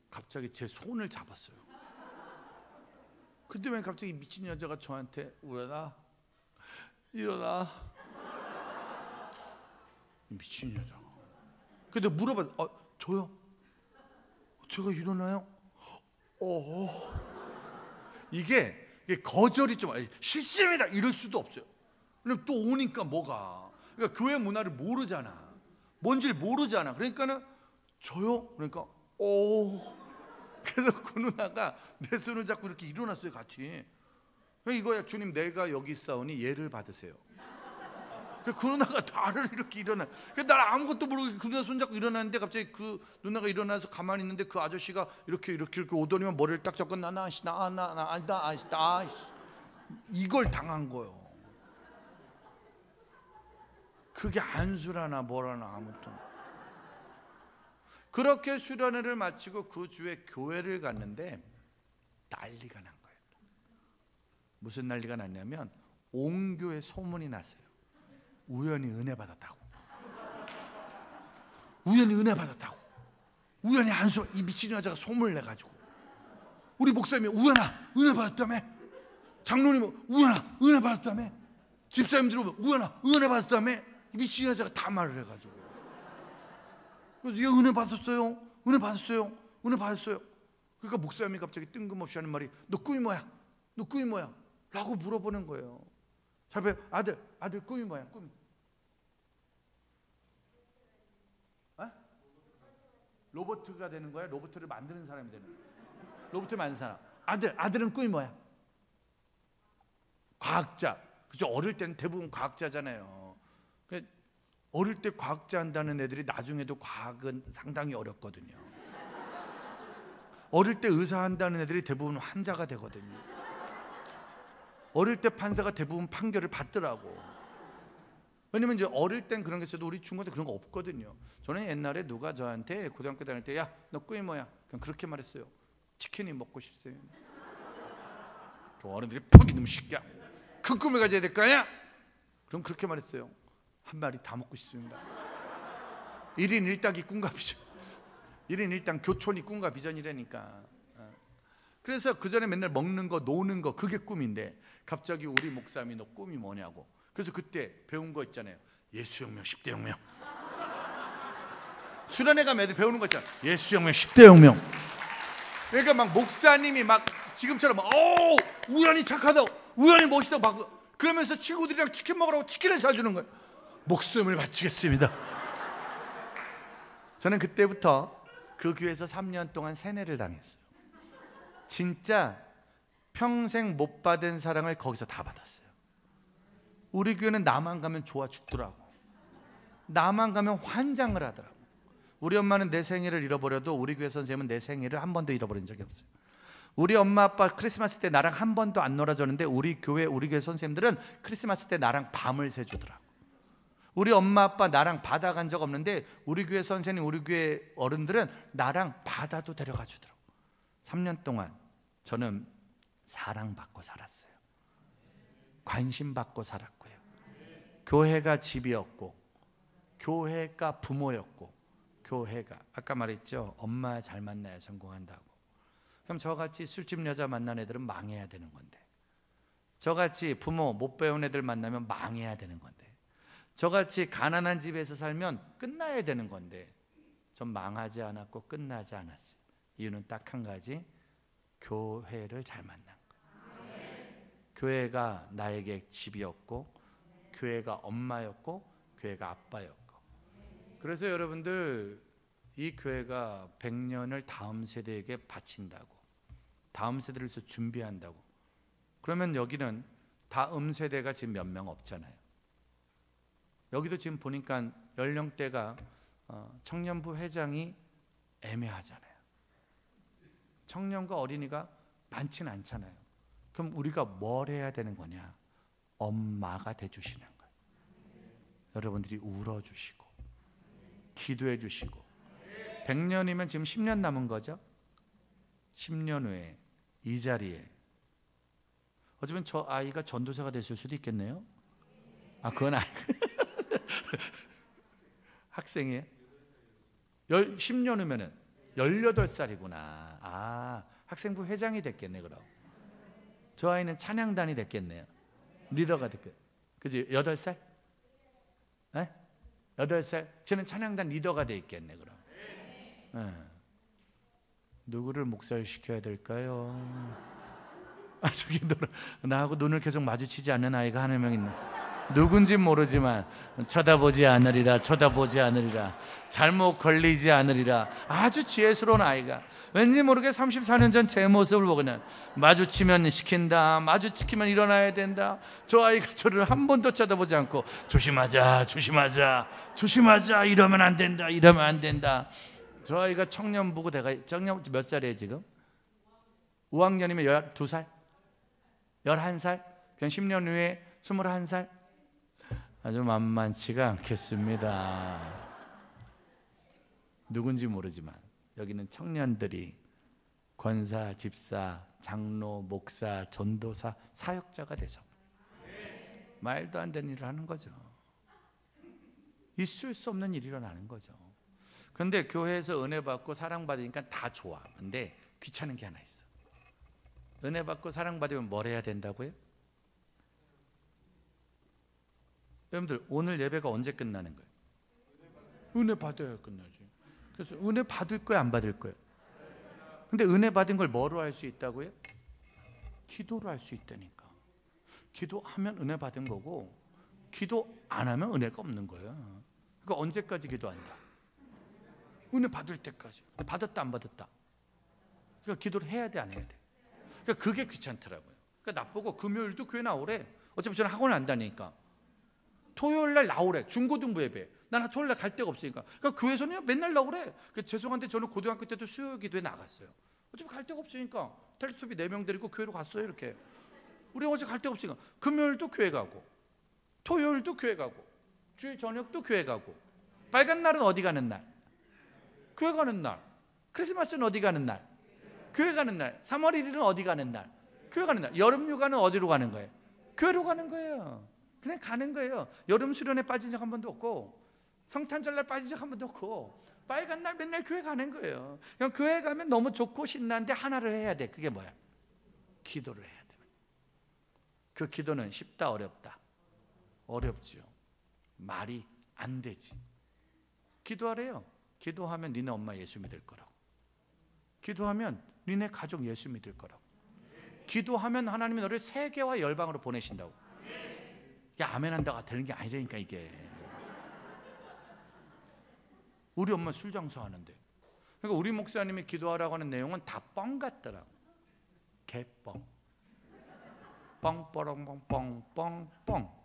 갑자기 제 손을 잡았어요. 근데 왜 갑자기 미친 여자가 저한테 우연아 일어나. 미친 여자가. 근데 물어봐. 저요? 제가 일어나요? 이게 거절이 좀 실수입니다 이럴 수도 없어요. 왜냐면 또 오니까 뭐가. 그러니까 교회 문화를 모르잖아. 뭔지를 모르잖아. 그러니까는 저요? 그러니까 그래서 그 누나가 내 손을 잡고 이렇게 일어났어요 같이. 이거야 주님 내가 여기 있사오니 예를 받으세요. 그 누나가 나를 이렇게 일어나. 난 아무것도 모르고 그 누나 손잡고 일어났는데 갑자기 그 누나가 일어나서 가만히 있는데 그 아저씨가 이렇게 오더니만 머리를 딱 잡고 나 이걸 당한 거예요. 그게 안수라나 뭐라나 아무튼. 그렇게 수련회를 마치고 그 주에 교회를 갔는데 난리가 난 거예요. 무슨 난리가 났냐면 온 교회 소문이 났어요. 우연히 은혜 받았다고. 우연히 은혜 받았다고. 우연히 안수. 이 미친 여자가 소문을 내가지고 우리 목사님이 우연아 은혜 받았다며. 장로님은 우연아 은혜 받았다며. 집사님들이 오면 우연아 은혜 받았다며. 이 미친 여자가 다 말을 해가지고. 그래서 얘 은혜 받았어요. 은혜 받았어요. 은혜 받았어요. 그러니까 목사님이 갑자기 뜬금없이 하는 말이 너 꿈이 뭐야? 너 꿈이 뭐야? 라고 물어보는 거예요. 잘 봐요. 아들 꿈이 뭐야? 꿈이. 로봇가 되는 거야? 로봇을 만드는 사람이 되는 거야? 로봇을 만드는 사람. 아들은 꿈이 뭐야? 과학자. 그죠? 어릴 때는 대부분 과학자잖아요. 어릴 때 과학자 한다는 애들이 나중에도 과학은 상당히 어렵거든요. 어릴 때 의사 한다는 애들이 대부분 환자가 되거든요. 어릴 때 판사가 대부분 판결을 받더라고. 왜냐면 이제 어릴 땐 그런 게 있어도 우리 중고등 때 그런 거 없거든요. 저는 옛날에 누가 저한테 고등학교 다닐 때 야, 너 꿈이 뭐야? 그냥 그렇게 말했어요. 치킨이 먹고 싶어요. 그 어른들이 퍽 이놈 새끼야, 큰 꿈을 가져야 될 거 아니야? 그럼 그렇게 말했어요. 한 마리 다 먹고 싶습니다. 1인 1닭이 꿈과 비전, 1인 1닭 교촌이 꿈과 비전이라니까. 그래서 그 전에 맨날 먹는 거 노는 거 그게 꿈인데 갑자기 우리 목사님이 너 꿈이 뭐냐고. 그래서 그때 배운 거 있잖아요. 예수혁명 10대 혁명. 수련회 가면 애들 배우는 거 있잖아. 예수혁명 10대 혁명. 그러니까 막 목사님이 막 지금처럼 우연히 착하다, 우연히 멋있다 막 그러면서 친구들이랑 치킨 먹으라고 치킨을 사주는 거예요. 목숨을 바치겠습니다. 저는 그때부터 그 교회에서 3년 동안 세뇌를 당했어요. 진짜 평생 못 받은 사랑을 거기서 다 받았어요. 우리 교회는 나만 가면 좋아 죽더라고. 나만 가면 환장을 하더라고. 우리 엄마는 내 생일을 잃어버려도 우리 교회 선생님은 내 생일을 한 번도 잃어버린 적이 없어요. 우리 엄마 아빠 크리스마스 때 나랑 한 번도 안 놀아줬는데 우리 교회 선생님들은 크리스마스 때 나랑 밤을 새주더라고. 우리 엄마 아빠 나랑 바다 간 적 없는데 우리 교회 선생님, 우리 교회 어른들은 나랑 바다도 데려가 주더라고. 3년 동안 저는 사랑받고 살았어요. 관심받고 살았고요. 교회가 집이었고, 교회가 부모였고, 교회가 아까 말했죠. 엄마 잘 만나야 성공한다고. 그럼 저같이 술집 여자 만난 애들은 망해야 되는 건데, 저같이 부모 못 배운 애들 만나면 망해야 되는 건데, 저같이 가난한 집에서 살면 끝나야 되는 건데 전 망하지 않았고 끝나지 않았어요. 이유는 딱 한 가지, 교회를 잘 만난 거예요. 교회가 나에게 집이었고, 교회가 엄마였고, 교회가 아빠였고. 그래서 여러분들 이 교회가 100년을 다음 세대에게 바친다고, 다음 세대를 위해서 준비한다고 그러면 여기는 다음 세대가 지금 몇 명 없잖아요. 여기도 지금 보니까 연령대가 청년부 회장이 애매하잖아요. 청년과 어린이가 많지는 않잖아요. 그럼 우리가 뭘 해야 되는 거냐? 엄마가 돼주시는 거예요. 여러분들이 울어주시고 기도해 주시고. 100년이면 지금 10년 남은 거죠. 10년 후에 이 자리에 어쩌면 저 아이가 전도사가 됐을 수도 있겠네요. 그건 아니고 학생이에요? 10년 후면은 18살이구나. 학생부 회장이 됐겠네. 그럼 저 아이는 찬양단이 됐겠네요. 리더가 됐겠네. 그지? 8살? 네? 8살? 저는 찬양단 리더가 돼 있겠네. 그럼 누구를 목살시켜야 될까요? 저기 나하고 눈을 계속 마주치지 않는 아이가 하나 명 있네. 누군지 모르지만 쳐다보지 않으리라, 쳐다보지 않으리라, 잘못 걸리지 않으리라. 아주 지혜스러운 아이가 왠지 모르게 34년 전 제 모습을 보고는 마주치면 시킨다, 마주치면 일어나야 된다. 저 아이가 저를 한 번도 쳐다보지 않고 조심하자, 조심하자, 조심하자, 이러면 안 된다, 이러면 안 된다. 저 아이가 청년부고 청년 몇 살이에요 지금? 5학년이면 12살? 11살? 그냥 10년 후에 21살? 아주 만만치가 않겠습니다. 누군지 모르지만 여기는 청년들이 권사, 집사, 장로, 목사, 전도사, 사역자가 돼서 말도 안 되는 일을 하는 거죠. 있을 수 없는 일이 일어나는 거죠. 그런데 교회에서 은혜 받고 사랑 받으니까 다 좋아. 근데 귀찮은 게 하나 있어. 은혜 받고 사랑 받으면 뭘 해야 된다고요? 여러분들 오늘 예배가 언제 끝나는 거예요? 은혜 받아야 끝나지. 그래서 은혜 받을 거야, 안 받을 거야? 근데 은혜 받은 걸 뭐로 할 수 있다고요? 기도로 할 수 있다니까. 기도하면 은혜 받은 거고, 기도 안 하면 은혜가 없는 거예요. 그러니까 언제까지 기도한다? 은혜 받을 때까지. 받았다 안 받았다. 그러니까 기도를 해야 돼 안 해야 돼. 그러니까 그게 귀찮더라고요. 그러니까 나보고 금요일도 교회 나오래. 어차피 저는 학원 안 다니니까. 토요일 날 나오래. 중고등부 예배. 난 토요일 날 갈 데가 없으니까. 그러니까 교회에서는 맨날 나오래. 죄송한데 저는 고등학교 때도 수요 기도에 나갔어요. 어차피 갈 데가 없으니까 텔레토비 4명 데리고 교회로 갔어요. 이렇게. 우리 어제 갈 데가 없으니까 금요일도 교회 가고 토요일도 교회 가고 주일 저녁도 교회 가고. 빨간 날은 어디 가는 날? 교회 가는 날. 크리스마스는 어디 가는 날? 교회 가는 날. 3월 1일은 어디 가는 날? 교회 가는 날. 여름 휴가는 어디로 가는 거예요? 교회로 가는 거예요. 그냥 가는 거예요. 여름 수련회 빠진 적 한 번도 없고 성탄절날 빠진 적 한 번도 없고 빨간 날 맨날 교회 가는 거예요. 그냥 교회 가면 너무 좋고 신나는데 하나를 해야 돼. 그게 뭐야? 기도를 해야 돼. 그 기도는 쉽다 어렵다? 어렵지요. 말이 안 되지. 기도하래요. 기도하면 니네 엄마 예수 믿을 거라고. 기도하면 니네 가족 예수 믿을 거라고. 기도하면 하나님이 너를 세계와 열방으로 보내신다고. 이게 아멘 한다고 되는 게 아니라니까 이게. 우리 엄마 술 장사하는데. 그러니까 우리 목사님이 기도하라고 하는 내용은 다 뻥 같더라고. 개뻥. 뻥뻥뻥뻥뻥뻥.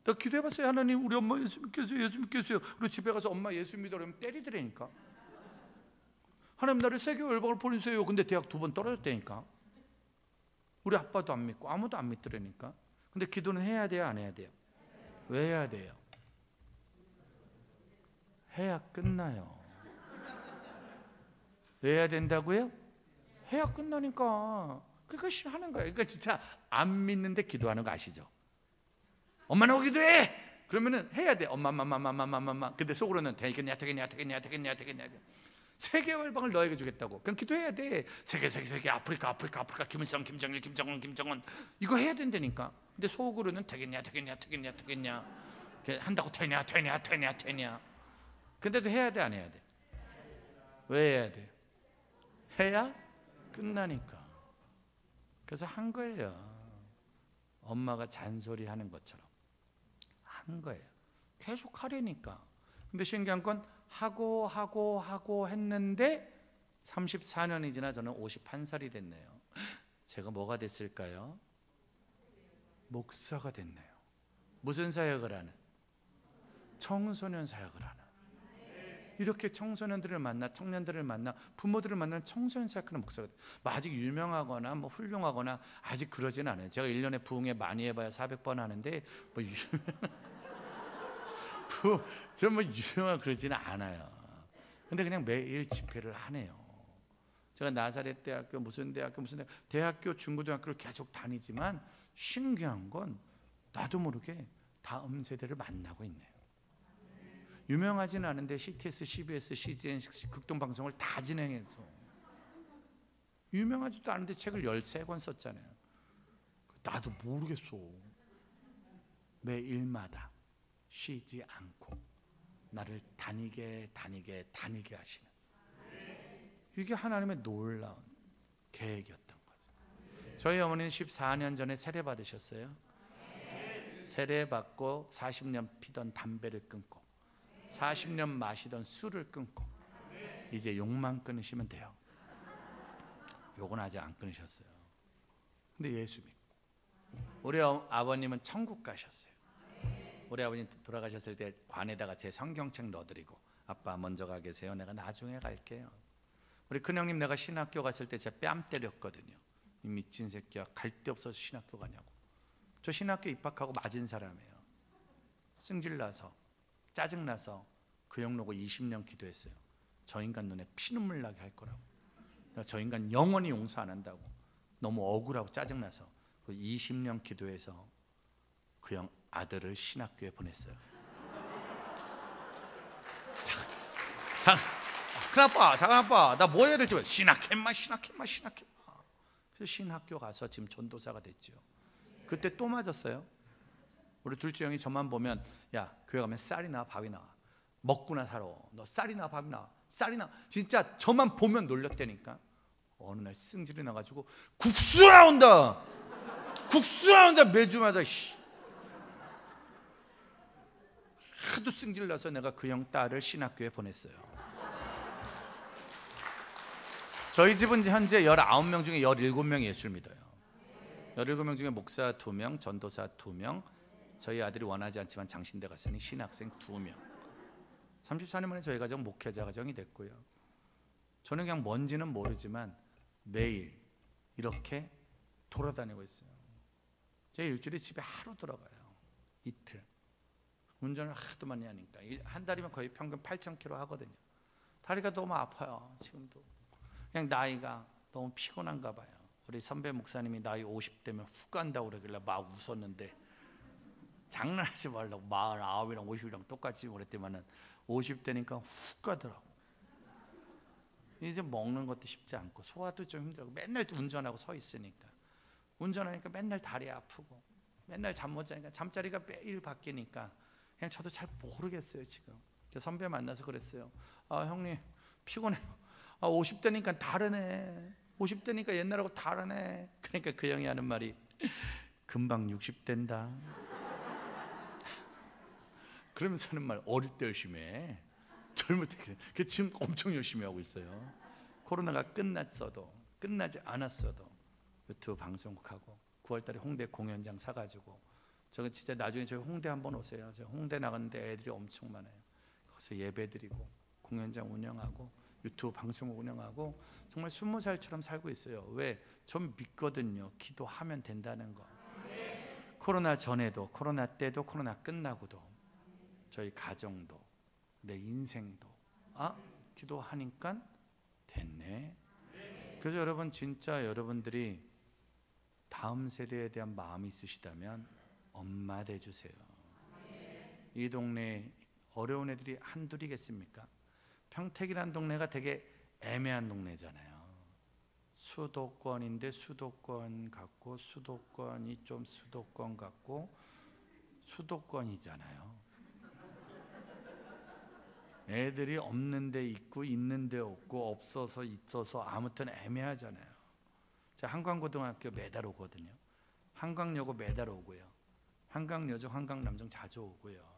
나 기도해봤어요. 하나님 우리 엄마 예수 믿겠어요. 예수 믿겠어요. 그리고 집에 가서 엄마 예수 믿어 그러면 때리더라니까. 하나님 나를 세계 열방을 보내세요. 근데 대학 2번 떨어졌다니까. 우리 아빠도 안 믿고 아무도 안 믿더라니까. 근데 기도는 해야 돼요 안 해야 돼요? 왜 해야 돼요? 해야 끝나요. 왜 해야 된다고요? 해야 끝나니까. 그러니까 하는 거예요. 그러니까 진짜 안 믿는데 기도하는 거 아시죠? 엄마 나오고 기도해! 그러면은 해야 돼. 엄마. 근데 속으로는 되겠냐. 세계 열방을 너에게 주겠다고. 그냥 기도해야 돼. 세계 아프리카 김일성 김정일 김정은 이거 해야 된다니까. 근데 속으로는 되겠냐. 한다고 되냐. 근데도 해야 돼 안 해야 돼? 왜 해야 돼? 해야 끝나니까. 그래서 한 거예요. 엄마가 잔소리하는 것처럼 한 거예요. 계속 하려니까. 근데 신기한 건 하고 했는데 34년이 지나 저는 51살이 됐네요. 제가 뭐가 됐을까요? 목사가 됐네요. 무슨 사역을 하는? 청소년 사역을 하는. 이렇게 청소년들을 만나, 청년들을 만나, 부모들을 만나는 청소년 사역하는 목사가 돼요. 뭐 아직 유명하거나 뭐 훌륭하거나 아직 그러진 않아요. 제가 1년에 부흥회 많이 해봐야 400번 하는데 뭐 저 뭐 유명하고 그러지는 않아요. 근데 그냥 매일 집회를 하네요. 제가 나사렛 대학교 무슨 대학교 중고등학교를 계속 다니지만 신기한 건 나도 모르게 다음 세대를 만나고 있네요. 유명하지는 않은데 CTS, CBS, CGN 극동방송을 다 진행해서 유명하지도 않은데 책을 13권 썼잖아요. 나도 모르겠어. 매일마다 쉬지 않고 나를 다니게 하시는, 이게 하나님의 놀라운 계획이었던 거죠. 저희 어머니는 14년 전에 세례 받으셨어요. 세례 받고 40년 피던 담배를 끊고 40년 마시던 술을 끊고 이제 욕만 끊으시면 돼요. 욕은 아직 안 끊으셨어요. 근데 예수 믿고. 우리 아버님은 천국 가셨어요. 우리 아버님 돌아가셨을 때 관에다가 제 성경책 넣어드리고, 아빠 먼저 가 계세요. 내가 나중에 갈게요. 우리 큰형님 내가 신학교 갔을 때 제가 뺨 때렸거든요. 이 미친 새끼야, 갈 데 없어서 신학교 가냐고. 저 신학교 입학하고 맞은 사람이에요. 승질나서 짜증나서 그 형 놓고 20년 기도했어요. 저 인간 눈에 피눈물 나게 할 거라고. 저 인간 영원히 용서 안 한다고. 너무 억울하고 짜증나서 20년 기도해서 그 형 아들을 신학교에 보냈어요. 작은 아빠 나 뭐 해야 될지 몰라. 신학했마. 그래서 신학교 가서 지금 전도사가 됐죠. 그때 또 맞았어요. 우리 둘째 형이 저만 보면, 야 교회 가면 쌀이 나와 밥이 나와, 먹구나 살아. 너 쌀이 나와 밥이 나와, 쌀이 나와. 진짜 저만 보면 놀렸다니까. 어느 날 승질이 나가지고 국수 나온다 매주마다. 하도 승질 나서 내가 그 형 딸을 신학교에 보냈어요. 저희 집은 현재 19명 중에 17명이 예수를 믿어요. 17명 중에 목사 2명, 전도사 2명, 저희 아들이 원하지 않지만 장신대 갔으니 신학생 2명. 34년 만에 저희 가정 목회자 가정이 됐고요. 저는 그냥 뭔지는 모르지만 매일 이렇게 돌아다니고 있어요. 제 일주일에 집에 하루 들어가요. 이틀. 운전을 하도 많이 하니까 한 달이면 거의 평균 8,000km 하거든요. 다리가 너무 아파요. 지금도 그냥 나이가 너무 피곤한가 봐요. 우리 선배 목사님이 나이 50대면 훅 간다고 그러길래 막 웃었는데 장난하지 말라고. 49이랑 50이랑 똑같이 그랬더니만은 50대니까 훅 가더라고. 이제 먹는 것도 쉽지 않고 소화도 좀 힘들고 맨날 운전하고 서 있으니까 운전하니까 맨날 다리 아프고 맨날 잠 못 자니까 잠자리가 매일 바뀌니까 그냥 저도 잘 모르겠어요. 지금 선배 만나서 그랬어요. 아 형님 피곤해요. 50대니까 다르네. 50대니까 옛날하고 다르네. 그러니까 그 형이 하는 말이 금방 60대인다. 그러면서 하는 말, 어릴 때 열심히 해. 젊을 때 지금 엄청 열심히 하고 있어요. 코로나가 끝났어도 끝나지 않았어도 유튜브 방송국하고 9월달에 홍대 공연장 사가지고 저거 진짜 나중에 저희 홍대 한번 오세요. 저 홍대 나갔는데 애들이 엄청 많아요. 거기서 예배드리고 공연장 운영하고 유튜브 방송국 운영하고 정말 20살처럼 살고 있어요. 왜? 전 믿거든요. 기도하면 된다는 거. 코로나 전에도 코로나 때도 코로나 끝나고도 저희 가정도 내 인생도 기도하니까 됐네. 그래서 여러분 진짜 여러분들이 다음 세대에 대한 마음이 있으시다면 엄마 돼주세요. 이 동네 어려운 애들이 한둘이겠습니까? 평택이라는 동네가 되게 애매한 동네잖아요. 수도권인데 수도권 같고 수도권이 좀 수도권 같고 수도권이잖아요. 애들이 없는데 있고 있는데 없고 없어서 있어서 아무튼 애매하잖아요. 제가 한강고등학교 매달 오거든요. 한강여고 매달 오고요. 한강여중 한강남중 자주 오고요.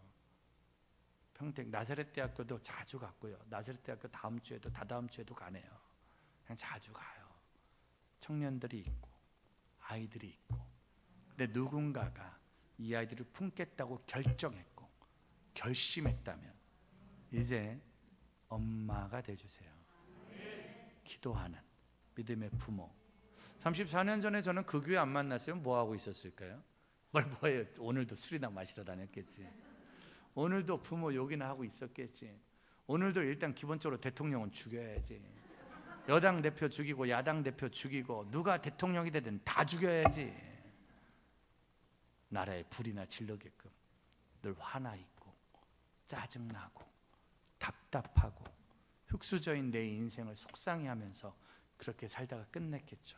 평택 나사렛대학교도 자주 갔고요. 나사렛대학교 다음 주에도 다다음 주에도 가네요. 그냥 자주 가요. 청년들이 있고 아이들이 있고 근데 누군가가 이 아이들을 품겠다고 결정했고 결심했다면 이제 엄마가 돼주세요. 기도하는 믿음의 부모. 34년 전에 저는 그 교회 안 만났으면 뭐하고 있었을까요? 뭐예요? 오늘도 술이나 마시러 다녔겠지. 오늘도 부모 욕이나 하고 있었겠지. 오늘도 일단 기본적으로 대통령은 죽여야지. 여당 대표 죽이고 야당 대표 죽이고 누가 대통령이 되든 다 죽여야지. 나라에 불이나 질러게끔 늘 화나 있고 짜증나고 답답하고 흙수저인 내 인생을 속상해하면서 그렇게 살다가 끝냈겠죠.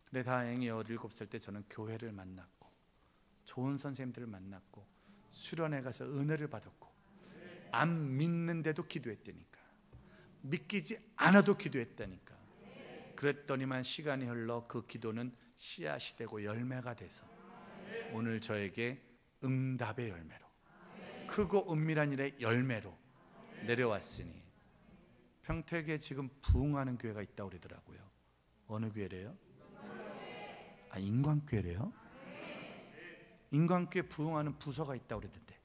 근데 다행히 17살 때 저는 교회를 만났고 좋은 선생님들을 만났고 수련회 가서 은혜를 받았고 안 믿는데도 기도했다니까. 믿기지 않아도 기도했다니까. 그랬더니만 시간이 흘러 그 기도는 씨앗이 되고 열매가 돼서 오늘 저에게 응답의 열매로 크고 은밀한 일의 열매로 내려왔으니 평택에 지금 부흥하는 교회가 있다고 그러더라고요. 어느 교회래요? 인광교회래요? 인광교회 부흥하는 부서가 있다고 그러던데.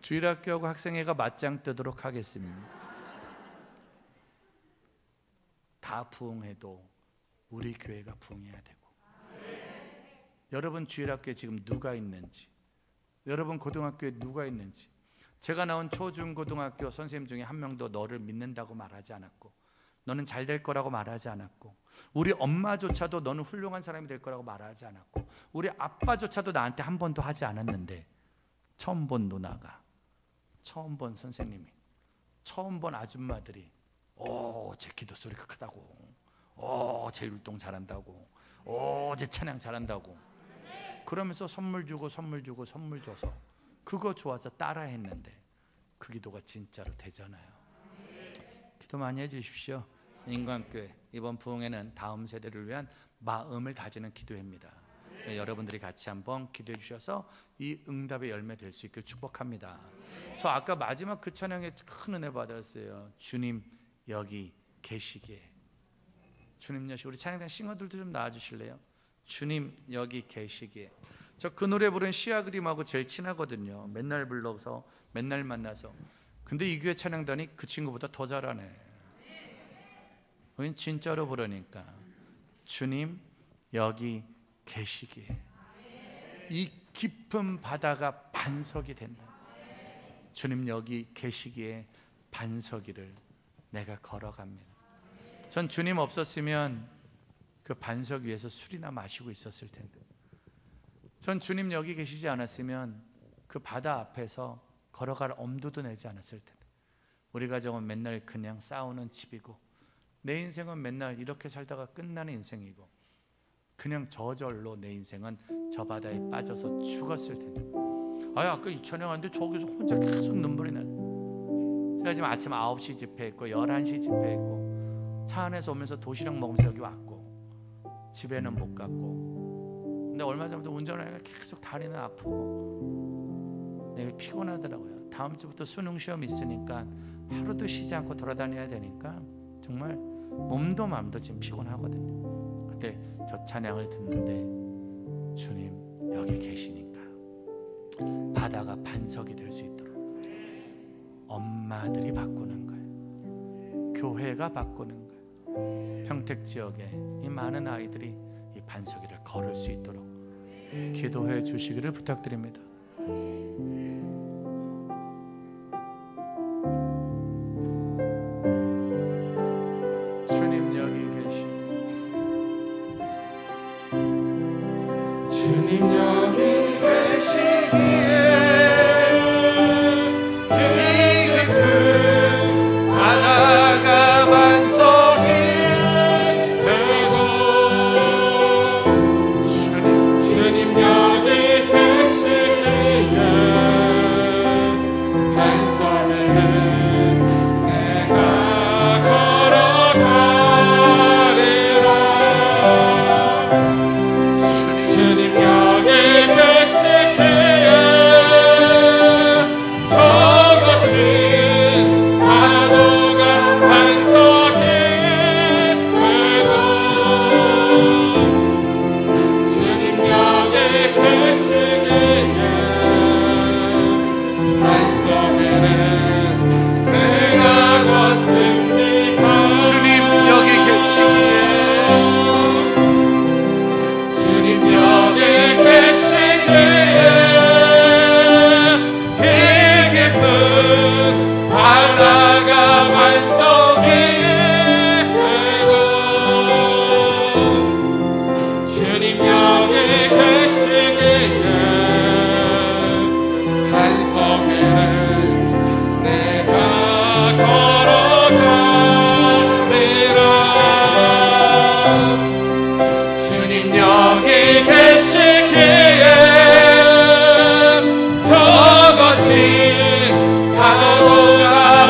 주일학교하고 학생회가 맞짱 뜨도록 하겠습니다. 다 부흥해도 우리 교회가 부흥해야 되고 여러분 주일학교에 지금 누가 있는지 여러분 고등학교에 누가 있는지 제가 나온 초중고등학교 선생님 중에 한 명도 너를 믿는다고 말하지 않았고 너는 잘 될 거라고 말하지 않았고 우리 엄마조차도 너는 훌륭한 사람이 될 거라고 말하지 않았고 우리 아빠조차도 나한테 한 번도 하지 않았는데 처음 본 누나가 처음 본 선생님이 처음 본 아줌마들이 제 기도 소리가 크다고 제 율동 잘한다고 제 찬양 잘한다고 그러면서 선물 주고 선물 주고 선물 줘서 그거 좋아서 따라 했는데 그 기도가 진짜로 되잖아요. 기도 많이 해주십시오. 인광교회 이번 부흥회는 다음 세대를 위한 마음을 다지는 기도회입니다. 여러분들이 같이 한번 기도해 주셔서 이 응답의 열매 될 수 있길 축복합니다. 저 아까 마지막 그 찬양에 큰 은혜 받았어요. 주님 여기 계시기에. 주님 여기, 우리 찬양단 싱어들도 좀 나와주실래요? 주님 여기 계시기에. 저 그 노래 부른 시아 그림하고 제일 친하거든요. 맨날 불러서 맨날 만나서. 근데 이 교회 찬양단이 그 친구보다 더 잘하네. 우린 진짜로 부르니까 주님 여기 계시기에 이 깊은 바다가 반석이 된다. 주님 여기 계시기에 반석이를 내가 걸어갑니다. 전 주님 없었으면 그 반석 위에서 술이나 마시고 있었을 텐데, 전 주님 여기 계시지 않았으면 그 바다 앞에서 걸어갈 엄두도 내지 않았을 텐데, 우리 가정은 맨날 그냥 싸우는 집이고 내 인생은 맨날 이렇게 살다가 끝나는 인생이고 그냥 저절로 내 인생은 저 바다에 빠져서 죽었을 텐데. 아까 이 찬양하는데 저기서 혼자 계속 눈물이 나요. 제가 지금 아침 9시 집회했고 11시 집회했고 차 안에서 오면서 도시락 먹으면서 여기 왔고 집에는 못 갔고, 근데 얼마 전부터 운전하니까 계속 다리는 아프고 내가 피곤하더라고요. 다음 주부터 수능 시험 있으니까 하루도 쉬지 않고 돌아다녀야 되니까 정말 몸도 마음도 지금 피곤하거든요. 그때 저 찬양을 듣는데 주님 여기 계시니까 바다가 반석이 될 수 있도록 엄마들이 바꾸는 거예요. 교회가 바꾸는 거예요. 평택 지역에 이 많은 아이들이 이 반석이를 걸을 수 있도록 기도해 주시기를 부탁드립니다. 주님 여기 계시. 주님 여기 계시기에 이 깊은 바다가 반석이 되고, 주님 여기 계시기에 반석을 내가 걸어가리라. 주님 여기 계시기에 저 거친 파도가 반석이 되고, 주님 여기 계시기에 반석을 내가 걷습니다. 주님 여기 계시기에 주님 여기 계시기에 이 깊은 바다가 반석이 되고, 주님 여기 계시기에 반석을 내가 걸어가리라. 주님 여기 계시기에 저 거친 파도가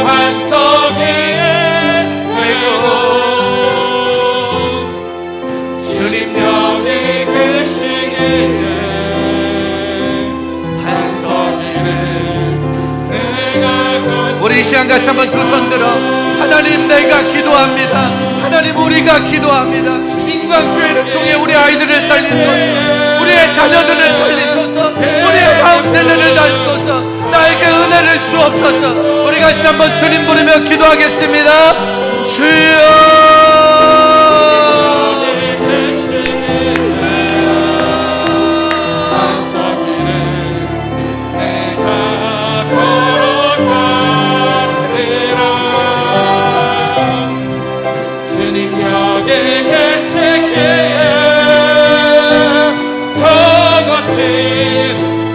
반석이 되고, 주님 여기 계시기에 반석이를 내가 걷습니다. 우리 이 시간 같이 한번 두 손 들어 하나님 내가 기도합니다. 하나님 우리가 기도합니다. 인간교회를 통해 우리 아이들을 살리소서, 우리의 자녀들을 살리소서, 우리의 다음 세대를 날소서, 나에게 은혜를 주옵소서. 우리 같이 한번 주님 부르며 기도하겠습니다. 주여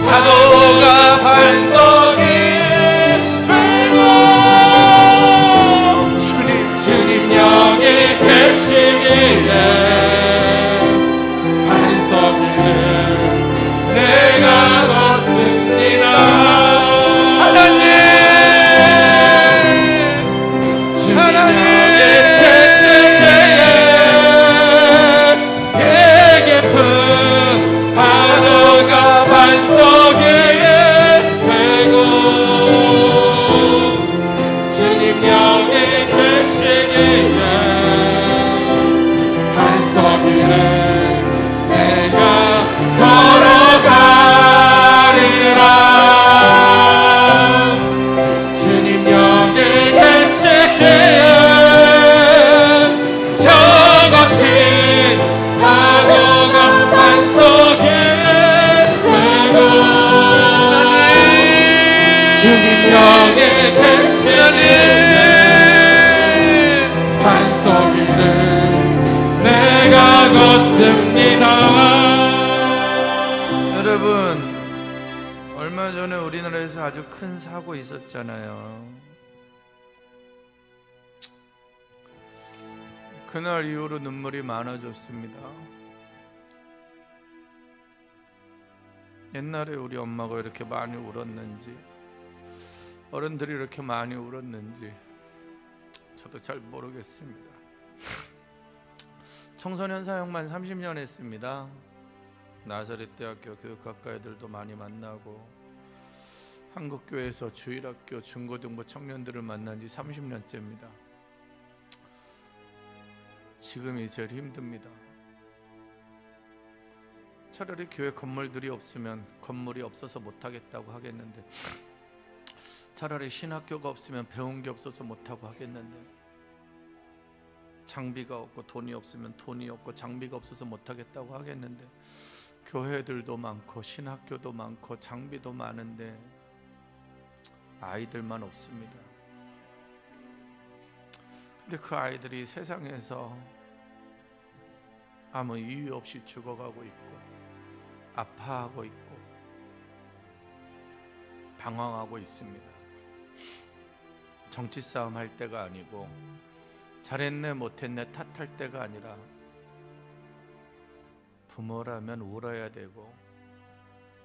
파도가 반석이 되고, 주님 여기 반석이를 내가 걷습니다. 여러분, 얼마 전에 우리나라에서 아주 큰 사고 있었잖아요. 그날 이후로 눈물이 많아졌습니다. 옛날에 우리 엄마가 이렇게 많이 울었는지, 어른들이 이렇게 많이 울었는지 저도 잘 모르겠습니다. 청소년 사역만 30년 했습니다. 나사렛 대학교 교육학과 애들도 많이 만나고, 한국교회에서 주일학교 중고등부 청년들을 만난 지 30년째입니다. 지금이 제일 힘듭니다. 차라리 교회 건물들이 없으면 건물이 없어서 못하겠다고 하겠는데, 차라리 신학교가 없으면 배운 게 없어서 못하고 하겠는데, 장비가 없고 돈이 없으면 돈이 없고 장비가 없어서 못하겠다고 하겠는데, 교회들도 많고 신학교도 많고 장비도 많은데 아이들만 없습니다. 근데 그 아이들이 세상에서 아무 이유 없이 죽어가고 있고, 아파하고 있고, 방황하고 있습니다. 정치 싸움 할 때가 아니고, 잘했네 못했네 탓할 때가 아니라, 부모라면 울어야 되고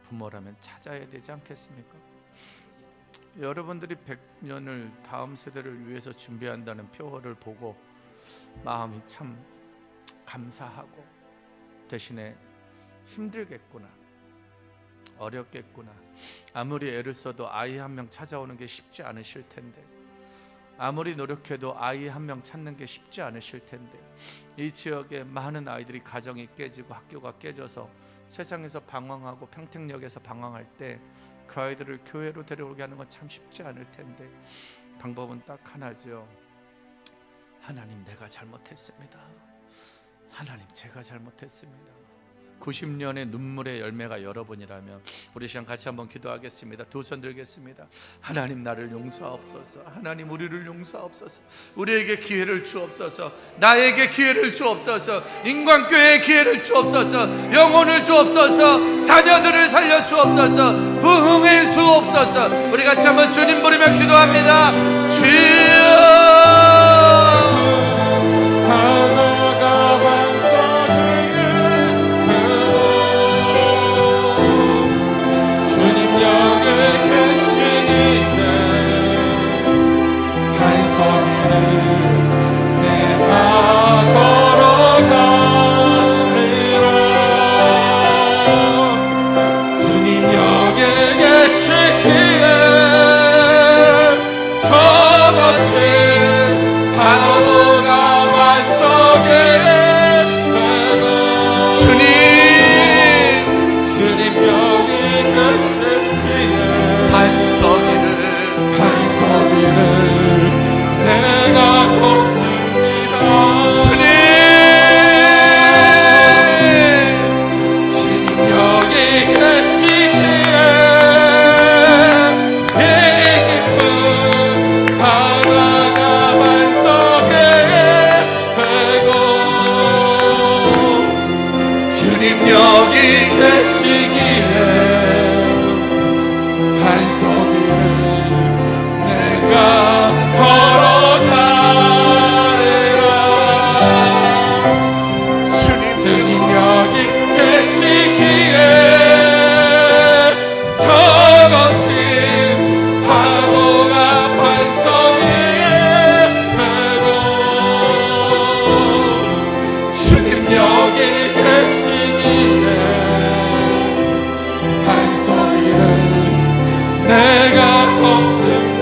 부모라면 찾아야 되지 않겠습니까? 여러분들이 100년을 다음 세대를 위해서 준비한다는 표어를 보고 마음이 참 감사하고, 대신에 힘들겠구나, 어렵겠구나, 아무리 애를 써도 아이 한 명 찾아오는 게 쉽지 않으실 텐데, 아무리 노력해도 아이 한 명 찾는 게 쉽지 않으실 텐데, 이 지역에 많은 아이들이 가정이 깨지고 학교가 깨져서 세상에서 방황하고 평택역에서 방황할 때 그 아이들을 교회로 데려오게 하는 건 참 쉽지 않을 텐데, 방법은 딱 하나죠. 하나님, 내가 잘못했습니다. 하나님, 제가 잘못했습니다. 90년의 눈물의 열매가 여러분이라면 우리 시간 같이 한번 기도하겠습니다. 두 손 들겠습니다. 하나님, 나를 용서하옵소서. 하나님, 우리를 용서하옵소서. 우리에게 기회를 주옵소서. 나에게 기회를 주옵소서. 인광교회에 기회를 주옵소서. 영혼을 주옵소서. 자녀들을 살려 주옵소서. 부흥해 주옵소서. 우리 같이 한번 주님 부르며 기도합니다. 주여,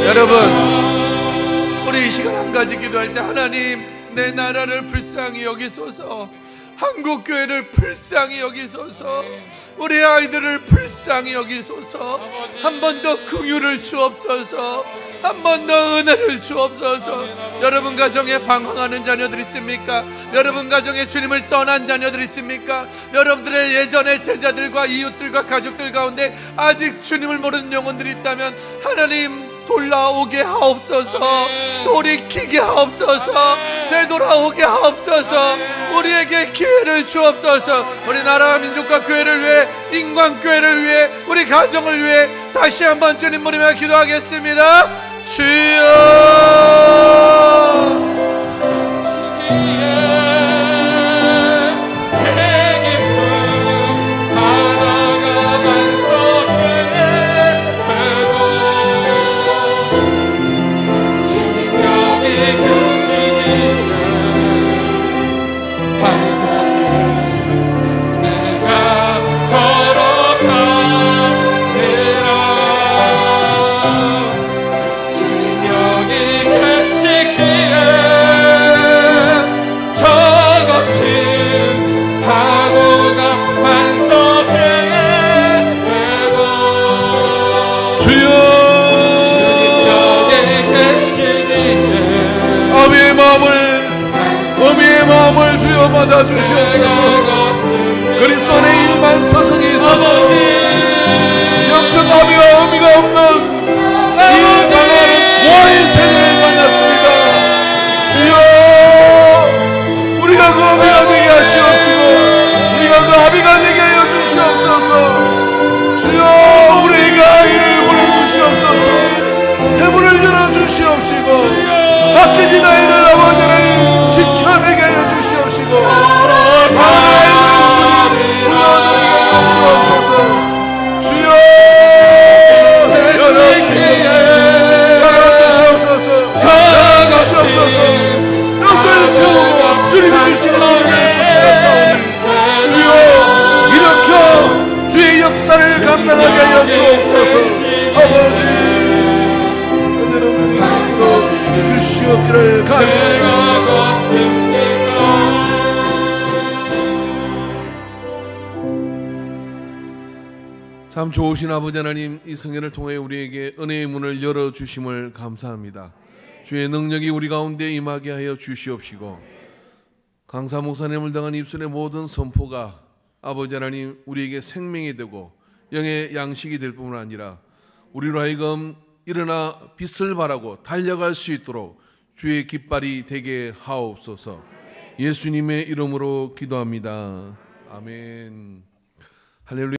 여러분, 우리 이 시간 한 가지 기도할 때, 하나님, 내 나라를 불쌍히 여기소서. 한국교회를 불쌍히 여기소서. 우리 아이들을 불쌍히 여기소서. 한 번 더 긍휼을 주옵소서. 한 번 더 은혜를 주옵소서. 여러분 가정에 방황하는 자녀들 있습니까? 여러분 가정에 주님을 떠난 자녀들 있습니까? 여러분들의 예전의 제자들과 이웃들과 가족들 가운데 아직 주님을 모르는 영혼들이 있다면, 하나님, 돌아오게 하옵소서. 돌이키게 하옵소서. 되돌아오게 하옵소서. 우리에게 기회를 주옵소서. 우리 나라와 민족과 교회를 위해, 인간교회를 위해, 우리 가정을 위해 다시 한번 주님 부르며 기도하겠습니다. 주여. 어미의 마음을 주여 받아 주시옵소서. 그리스도 안에 일만 서성이 있어도 영적 아비와 어미가 없는 이 강한 고아인 세대를 만났습니다. 주여, 우리가 그 어미가 되게 하시옵시고 우리가 그 아비가 되게 하여 주시옵소서. 주여, 우리에게 아이를 보내주시옵소서. 태문을 열어주시옵시고 맡겨진 아이를 아버지 하나님 지켜내게 하여 주시옵시고 아이들의 주님 불러드리게 하여 주옵소서. 주여, 열어주시옵소서. 열어주시옵소서. 뜻을 세우고 주님이 주시는 일을 붙들었사오니 주여, 일으켜 주의 역사를 감당하게 하여 주옵소서. 아버지, 주시옵기를 간절합니다. 참 좋으신 아버지 하나님, 이 성회를 통해 우리에게 은혜의 문을 열어주심을 감사합니다. 주의 능력이 우리 가운데 임하게 하여 주시옵시고 강사 목사님을 당한 입술의 모든 선포가 아버지 하나님 우리에게 생명이 되고 영의 양식이 될 뿐만 아니라 우리로 하여금 일어나 빛을 발하고 달려갈 수 있도록 주의 깃발이 되게 하옵소서. 예수님의 이름으로 기도합니다. 아멘. 할렐루야.